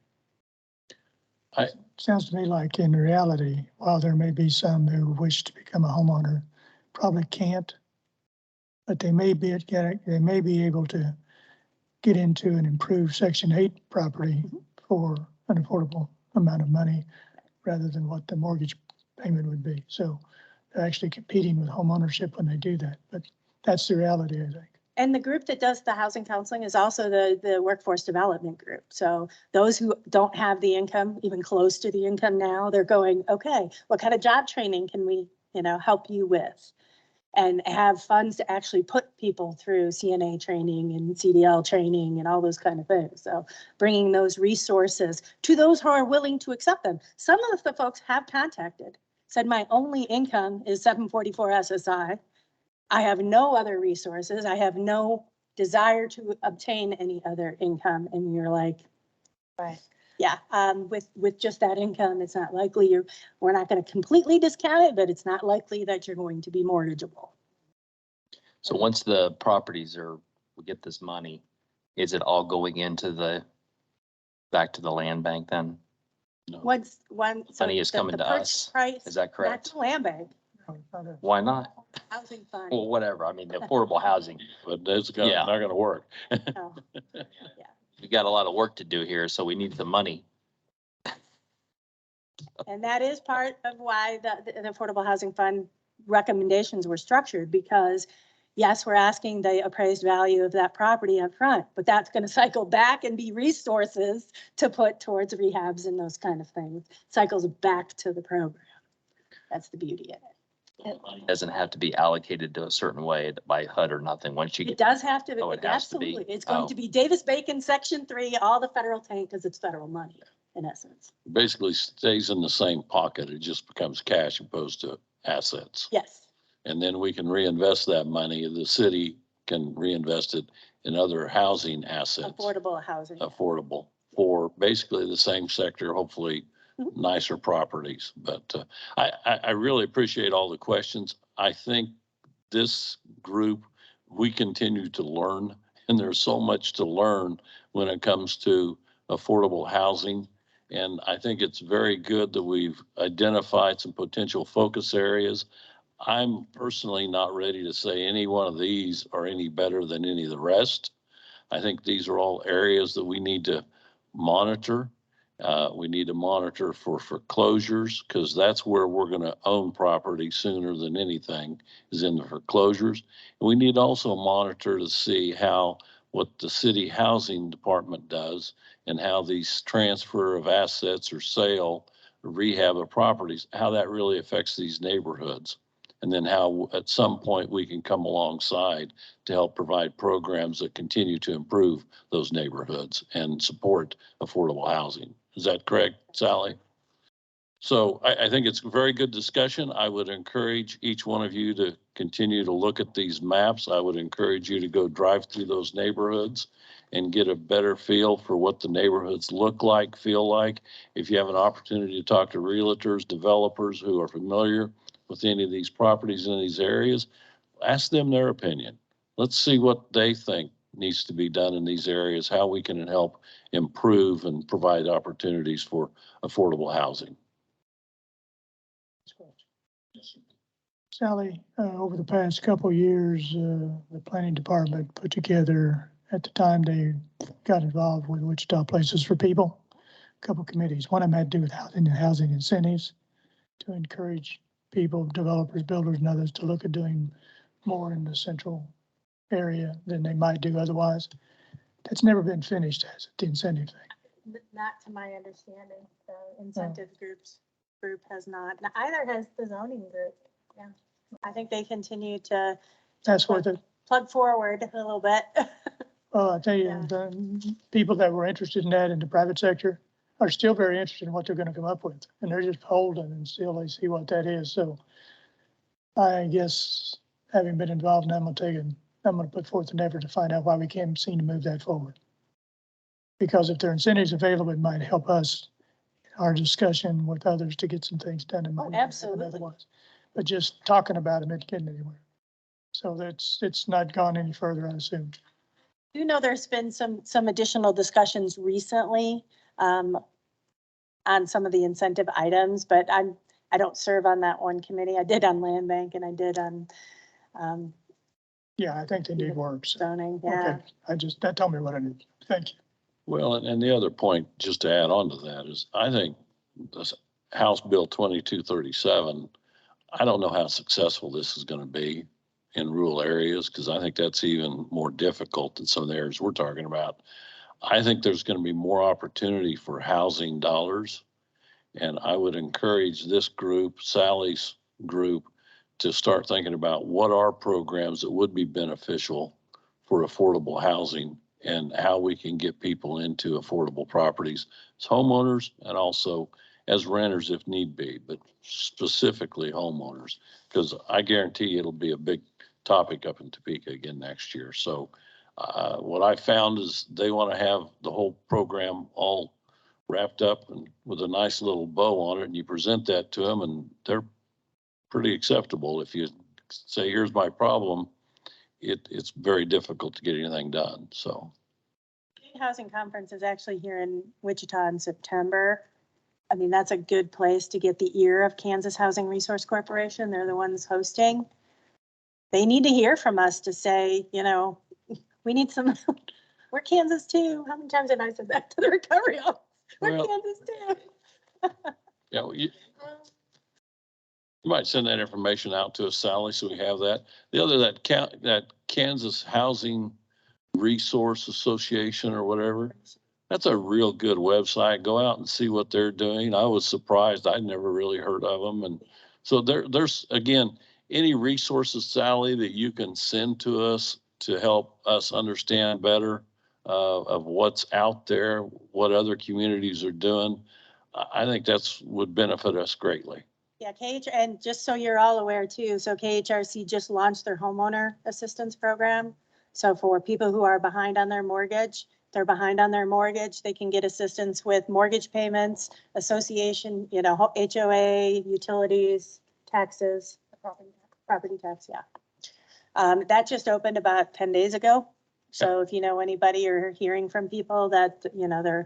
Sounds to me like in reality, while there may be some who wish to become a homeowner, probably can't, but they may be able to get into an improved Section 8 property for an affordable amount of money rather than what the mortgage payment would be. So they're actually competing with homeownership when they do that, but that's the reality, I think. And the group that does the housing counseling is also the workforce development group. So those who don't have the income, even close to the income now, they're going, okay, what kind of job training can we help you with. And have funds to actually put people through CNA training and CDL training and all those kind of things. So bringing those resources to those who are willing to accept them. Some of the folks have contacted, said my only income is 744 SSI. I have no other resources. I have no desire to obtain any other income. And you're like, Right. yeah, with just that income, it's not likely we're not going to completely discount it, but it's not likely that you're going to be mortgageable. So once the properties we get this money, is it all going back to the land bank then? No. Money is coming to us. Price, Is that not correct? to land bank, Why not? housing fund. Well, whatever. I mean, the affordable housing, But that's gonna, Yeah. not gonna work. No. we got a lot of work to do here, so we need the money. And that is part of why the Affordable Housing Fund recommendations were structured, because yes, we're asking the appraised value of that property up front, but that's going to cycle back and be resources to put towards rehabs and those kind of things. Cycles back to the program. That's the beauty of it. It doesn't have to be allocated to a certain way by HUD or nothing. Once you It get, does have to, Oh, it has to be? absolutely. It's going Oh. to be Davis-Bacon Section 3, all the federal tank, because it's federal money in essence. Basically stays in the same pocket. It just becomes cash opposed to assets. Yes. And then we can reinvest that money. The city can reinvest it in other housing assets. Affordable housing. Affordable for basically the same sector, hopefully Mhm. nicer properties. But I really appreciate all the questions. I think this group, we continue to learn, and there's so much to learn when it comes to affordable housing. And I think it's very good that we've identified some potential focus areas. I'm personally not ready to say any one of these are any better than any of the rest. I think these are all areas that we need to monitor. We need to monitor for foreclosures, because that's where we're going to own property sooner than anything is in the foreclosures. And we need to also monitor to see what the city housing department does and how these transfer of assets or sale, or rehab of properties, how that really affects these neighborhoods. And then how at some point we can come alongside to help provide programs that continue to improve those neighborhoods and support affordable housing. Is that correct, Sally? So I think it's a very good discussion. I would encourage each one of you to continue to look at these maps. I would encourage you to go drive through those neighborhoods and get a better feel for what the neighborhoods look like, feel like. If you have an opportunity to talk to realtors, developers who are familiar with any of these properties in these areas, ask them their opinion. Let's see what they think needs to be done in these areas, how we can help improve and provide opportunities for affordable housing. Sally, over the past couple of years, the planning department put together, at the time they got involved with Wichita Places for People, a couple committees. One of them had to do with housing and housing incentives to encourage people, developers, builders, and others to look at doing more in the central area than they might do otherwise. That's never been finished, has it, the incentive thing? Not to my understanding, the incentive group has not, either has the zoning group. Yeah. I think they continue to That's what the, plug forward a little bit. I tell you, Yeah. the people that were interested in that in the private sector are still very interested in what they're gonna come up with. And they're just holding until they see what that is. So I guess, having been involved, and I'm gonna put forth an effort to find out why we can't seem to move that forward. Because if there are incentives available, it might help us, in our discussion with others, to get some things done. It might not happen absolutely. otherwise. But just talking about them, it getting anywhere. So it's not gone any further, I assume. You know, there's been some additional discussions recently on some of the incentive items, but I don't serve on that one committee. I did on land bank and I did on Yeah, I think they need work. So, zoning. Yeah. okay, that told me what I need. Thank you. Well, and the other point, just to add on to that, is I think this House Bill 2237, I don't know how successful this is going to be in rural areas, because I think that's even more difficult than some of the areas we're talking about. I think there's going to be more opportunity for housing dollars. And I would encourage this group, Sally's group, to start thinking about what are programs that would be beneficial for affordable housing and how we can get people into affordable properties as homeowners and also as renters if need be, but specifically homeowners, because I guarantee it'll be a big topic up in Topeka again next year. So what I found is they want to have the whole program all wrapped up and with a nice little bow on it, and you present that to them and they're pretty acceptable. If you say, here's my problem, it's very difficult to get anything done, so. Housing conference is actually here in Wichita in September. I mean, that's a good place to get the ear of Kansas Housing Resource Corporation. They're the ones hosting. They need to hear from us to say, you know, we need some, we're Kansas too. How many times have I said that to the recovery office? We're Well, Kansas too. Yeah, well, you might send that information out to us, Sally, so we have that. The other, that Kansas Housing Resource Association or whatever, that's a real good website. Go out and see what they're doing. I was surprised. I'd never really heard of them. And so there's, again, any resources, Sally, that you can send to us to help us understand better of what's out there, what other communities are doing. I think that's would benefit us greatly. Yeah, and just so you're all aware too, so KHRC just launched their homeowner assistance program. So for people who are behind on their mortgage, they can get assistance with mortgage payments, association, you know, HOA, utilities, taxes, property tax, yeah. That just opened about 10 days ago. So if you know anybody or hearing from people that, you know,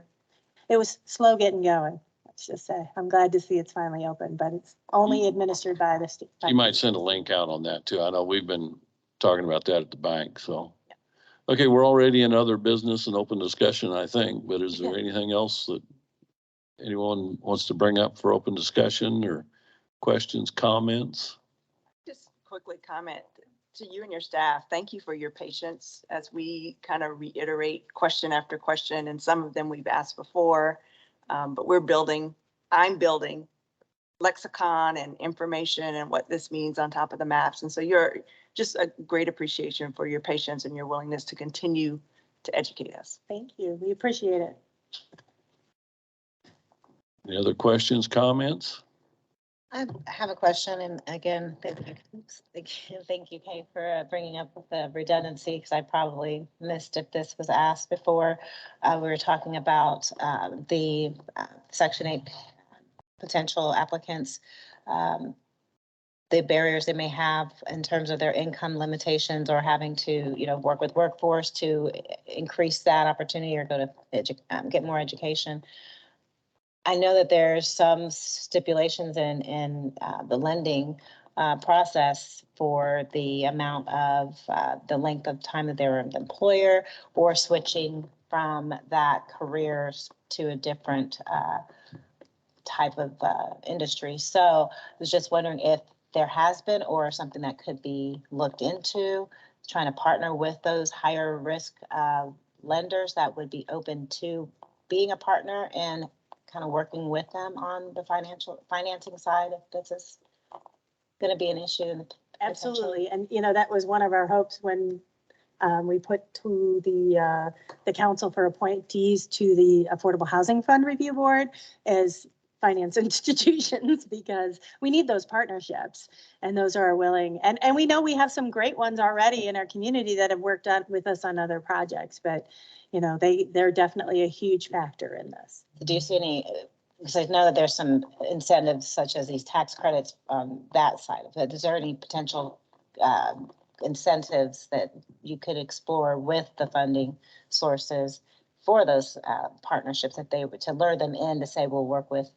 it was slow getting going. Let's just say, I'm glad to see it's finally open, but it's only administered by the state. You might send a link out on that too. I know we've been talking about that at the bank, so. Okay, we're already in other business and open discussion, I think, but is there anything else that anyone wants to bring up for open discussion or questions, comments? Just quickly comment to you and your staff. Thank you for your patience as we kind of reiterate question after question, and some of them we've asked before. But I'm building lexicon and information and what this means on top of the maps. And so you're just a great appreciation for your patience and your willingness to continue to educate us. Thank you. We appreciate it. Any other questions, comments? I have a question, and again, thank you, Kay, for bringing up the redundancy, because I probably missed if this was asked before. We were talking about the Section 8 potential applicants, the barriers they may have in terms of their income limitations or having to, you know, work with workforce to increase that opportunity or go to get more education. I know that there's some stipulations in the lending process for the amount of the length of time that they were an employer or switching from that careers to a different type of industry. So I was just wondering if there has been or something that could be looked into, trying to partner with those higher risk lenders that would be open to being a partner and kind of working with them on the financing side, if this is going to be an issue. Absolutely. And, you know, that was one of our hopes when we put to the council for appointees to the Affordable Housing Fund Review Board as finance institutions, because we need those partnerships, and those are willing. And we know we have some great ones already in our community that have worked on with us on other projects, but you know, they're definitely a huge factor in this. Do you see any, because I know that there's some incentives such as these tax credits on that side of it. Is there any potential incentives that you could explore with the funding sources for those partnerships, that they were to lure them in to say, we'll work with?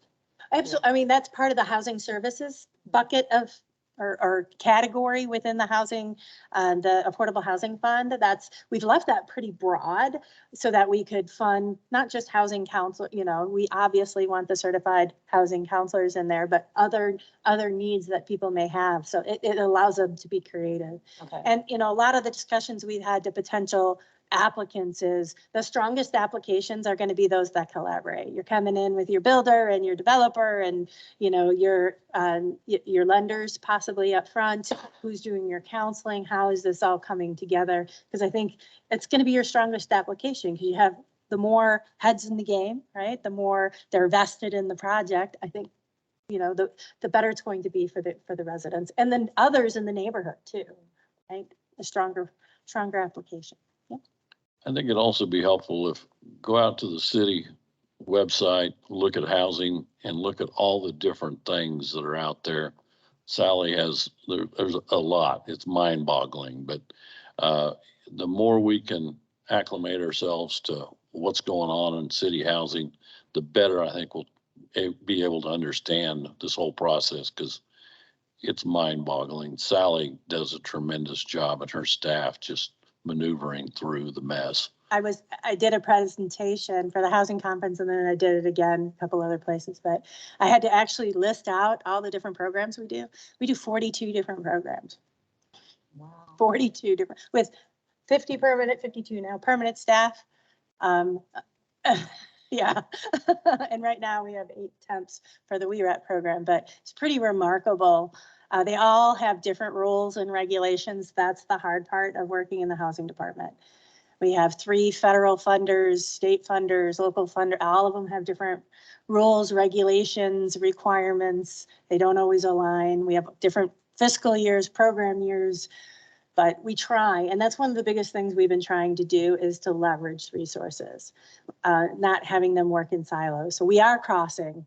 Absolutely. I mean, that's part of the housing services bucket of or category within the housing, the Affordable Housing Fund. We've left that pretty broad so that we could fund not just housing counsel. You know, we obviously want the certified housing counselors in there, but other needs that people may have. So it allows them to be creative. Okay. And, you know, a lot of the discussions we've had to potential applicants is the strongest applications are going to be those that collaborate. You're coming in with your builder and your developer and, you know, your lenders possibly up front, who's doing your counseling, how is this all coming together? Because I think it's going to be your strongest application because you have the more heads in the game, right? The more they're vested in the project. I think, you know, the better it's going to be for the residents and then others in the neighborhood too, right? A stronger application. I think it'd also be helpful if go out to the city website, look at housing and look at all the different things that are out there. Sally has, there's a lot, it's mind boggling, but the more we can acclimate ourselves to what's going on in city housing, the better I think we'll be able to understand this whole process because it's mind boggling. Sally does a tremendous job and her staff just maneuvering through the mess. I did a presentation for the housing conference and then I did it again a couple other places, but I had to actually list out all the different programs we do. We do 42 different programs. Wow. 42 different, with 50 permanent, 52 now permanent staff. Yeah. And right now we have 8 temps for the WERAT program, but it's pretty remarkable. They all have different rules and regulations. That's the hard part of working in the housing department. We have 3 federal funders, state funders, local funder. All of them have different rules, regulations, requirements. They don't always align. We have different fiscal years, program years, but we try. And that's one of the biggest things we've been trying to do is to leverage resources, not having them work in silos. So we are crossing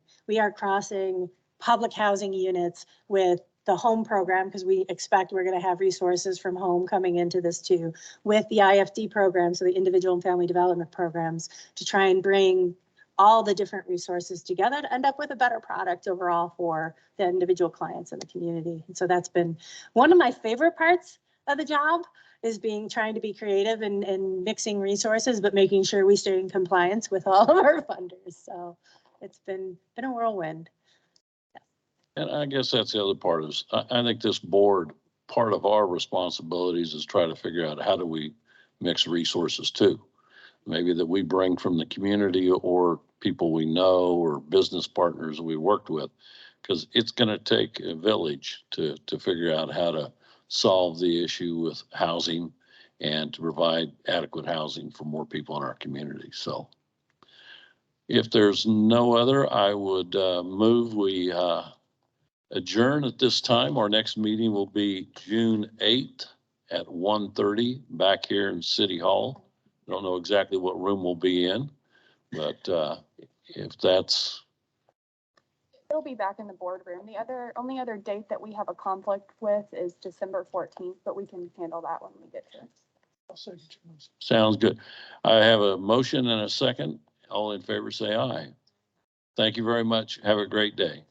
public housing units with the home program, because we expect we're going to have resources from home coming into this too, with the IFD program, so the individual and family development programs, to try and bring all the different resources together to end up with a better product overall for the individual clients in the community. And so that's been one of my favorite parts of the job, is trying to be creative and mixing resources, but making sure we stay in compliance with all of our funders. So it's been a whirlwind. And I guess that's the other part is, I think this board, part of our responsibilities is try to figure out how do we mix resources too. Maybe that we bring from the community or people we know or business partners we worked with, because it's going to take a village to figure out how to solve the issue with housing and to provide adequate housing for more people in our community. So if there's no other, I would move we adjourn at this time. Our next meeting will be June 8th at 1:30 back here in City Hall. I don't know exactly what room we'll be in, but if that's, It'll be back in the boardroom. The only other date that we have a conflict with is December 14th, but we can handle that when we get to it. I'll second your motion. sounds good. I have a motion and a second. All in favor, say aye. Thank you very much. Have a great day.